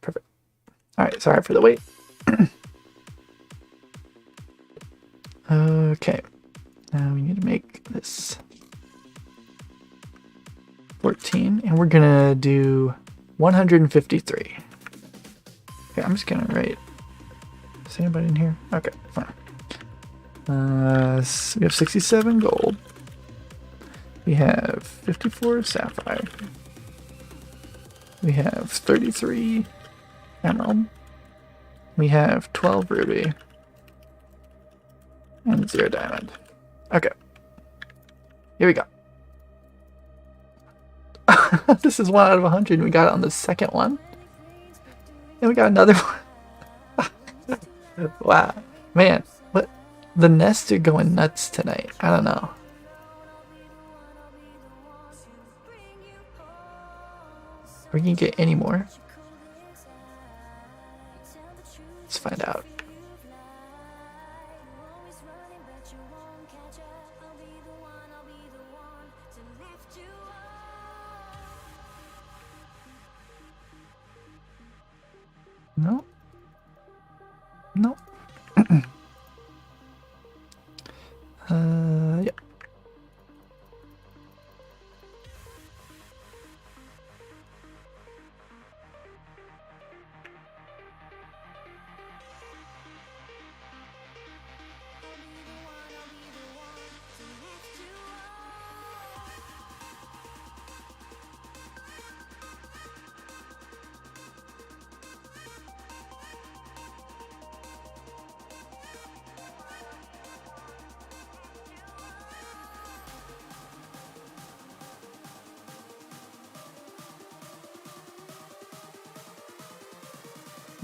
[SPEAKER 2] Perfect. Alright, sorry for the wait. Okay. Now we need to make this 14, and we're gonna do 153. Okay, I'm just gonna write. Is anybody in here? Okay, fine. So we have 67 gold. We have 54 sapphire. We have 33 emerald. We have 12 ruby. And 0 diamond. Okay. Here we go. This is 1 out of 100. We got it on the second one. And we got another one. Wow. Man, what? The nests are going nuts tonight. I don't know. Are we gonna get any more? Let's find out. No. No. Yeah.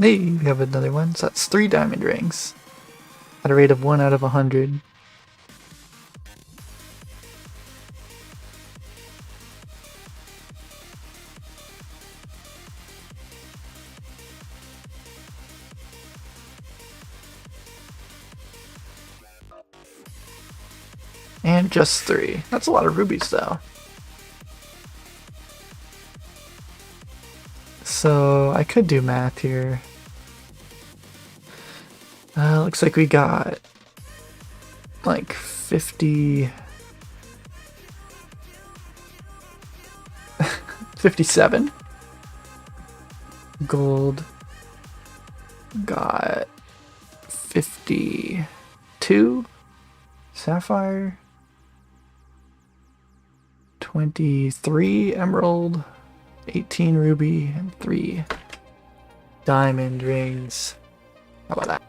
[SPEAKER 2] Hey, we have another one. So that's 3 diamond rings at a rate of 1 out of 100. And just 3. That's a lot of rubies though. So I could do math here. Looks like we got like 50, 57 gold. Got 52 sapphire, 23 emerald, 18 ruby, and 3 diamond rings. How about that?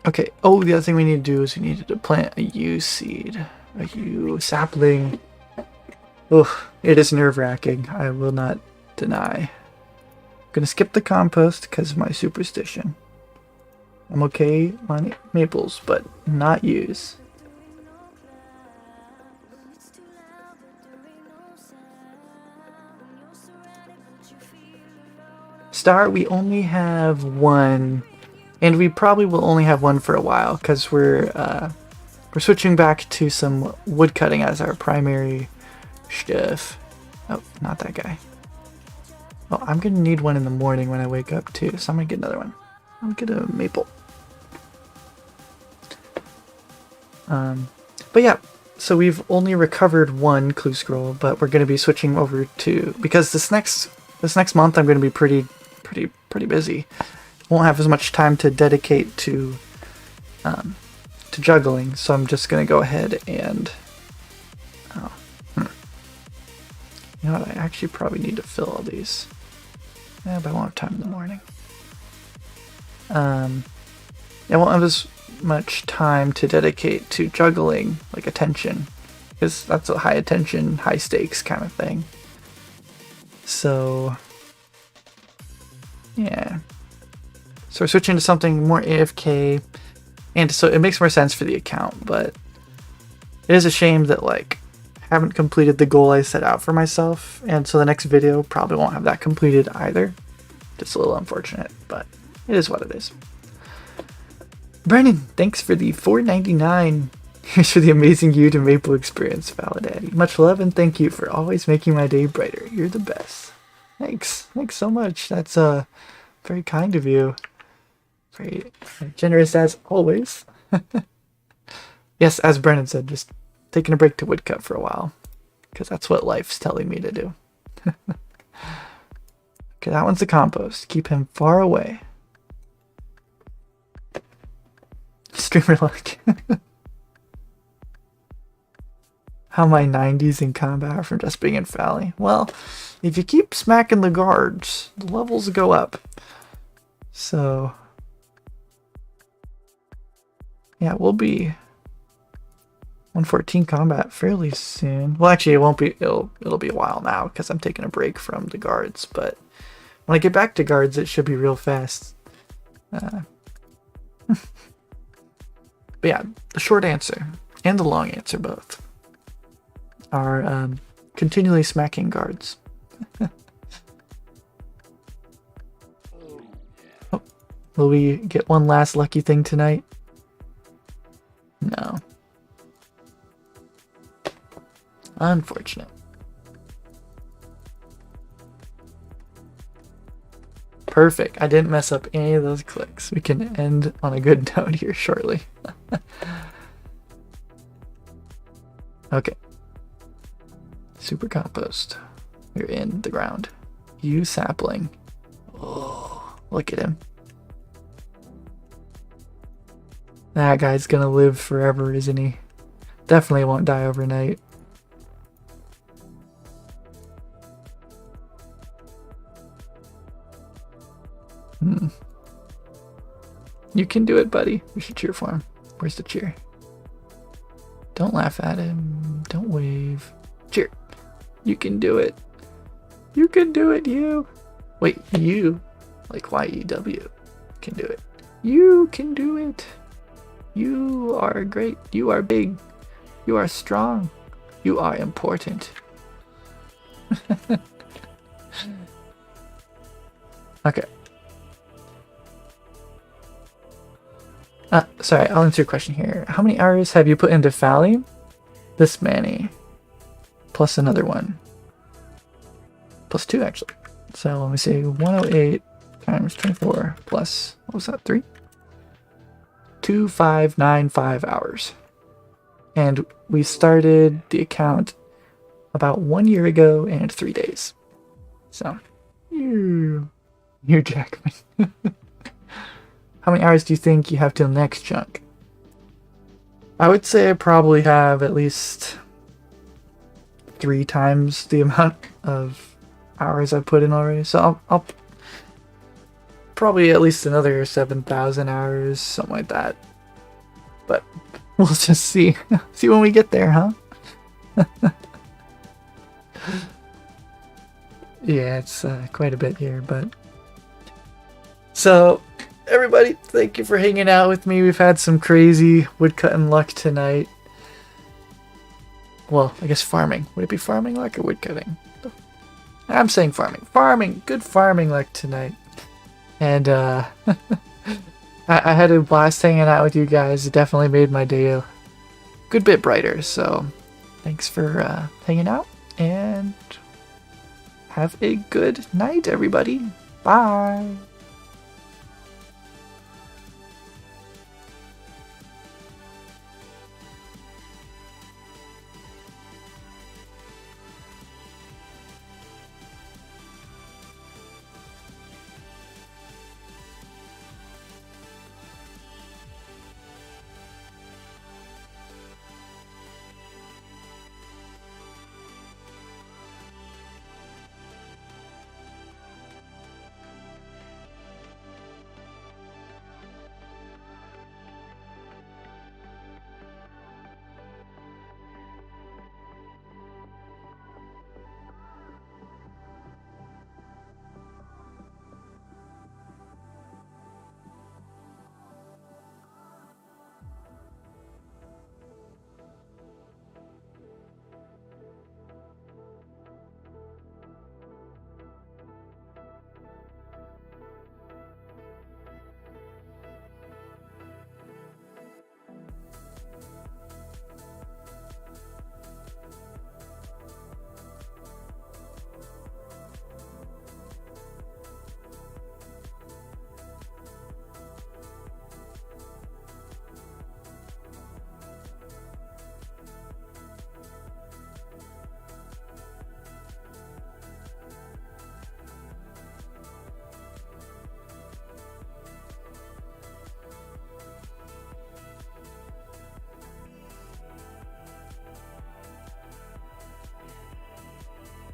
[SPEAKER 2] Okay, oh, the other thing we need to do is we need to plant a yew seed. A yew sapling. Ugh, it is nerve-wracking, I will not deny. I'm gonna skip the compost because of my superstition. I'm okay on maples, but not yews. Star, we only have 1. And we probably will only have 1 for a while because we're switching back to some wood cutting as our primary stuff. Oh, not that guy. Oh, I'm gonna need one in the morning when I wake up too, so I'm gonna get another one. I'm gonna get a maple. But yeah, so we've only recovered one clue scroll, but we're gonna be switching over to, because this next month I'm gonna be pretty busy. Won't have as much time to dedicate to juggling, so I'm just gonna go ahead and you know what, I actually probably need to fill all these. Yeah, but I won't have time in the morning. I won't have as much time to dedicate to juggling, like attention, because that's a high attention, high stakes kind of thing. So yeah, so we're switching to something more AFK, and so it makes more sense for the account, but it is a shame that like I haven't completed the goal I set out for myself, and so the next video probably won't have that completed either. Just a little unfortunate, but it is what it is. Brennan, thanks for the $4.99. Here's for the amazing you to Maple experience, Faladaddy. Much love and thank you for always making my day brighter. You're the best. Thanks so much. That's very kind of you. Very generous as always. Yes, as Brennan said, just taking a break to woodcut for a while, because that's what life's telling me to do. Okay, that one's the compost. Keep him far away. Streamer luck. How my 90s in combat are from just being in Fally. Well, if you keep smacking the guards, the levels go up. So yeah, we'll be 114 combat fairly soon. Well, actually, it won't be. It'll be a while now because I'm taking a break from the guards. But when I get back to guards, it should be real fast. But yeah, the short answer and the long answer both are continually smacking guards. Oh, will we get one last lucky thing tonight? No. Unfortunate. Perfect. I didn't mess up any of those clicks. We can end on a good note here shortly. Okay. Super compost. You're in the ground. You sapling. Oh, look at him. That guy's gonna live forever, isn't he? Definitely won't die overnight. You can do it, buddy. We should cheer for him. Where's the cheer? Don't laugh at him. Don't wave. Cheer. You can do it. You can do it, you. Wait, you. Like Y-E-W. Can do it. You can do it. You are great. You are big. You are strong. You are important. Okay. Sorry, I'll answer your question here. How many hours have you put into Fally? This many. Plus another one. Plus 2, actually. So let me see. 108 times 24 plus, what was that, 3? 2595 hours. And we started the account about 1 year ago and 3 days. So, you're Jackman. How many hours do you think you have till next chunk? I would say I probably have at least 3 times the amount of hours I've put in already. So I'll probably at least another 7,000 hours, something like that. But we'll just see. See when we get there, huh? Yeah, it's quite a bit here, but... So, everybody, thank you for hanging out with me. We've had some crazy woodcutting luck tonight. Well, I guess farming. Would it be farming luck or woodcutting? I'm saying farming. Farming! Good farming luck tonight. And, I had a blast hanging out with you guys. It definitely made my day a good bit brighter. So, thanks for hanging out. And have a good night, everybody. Bye.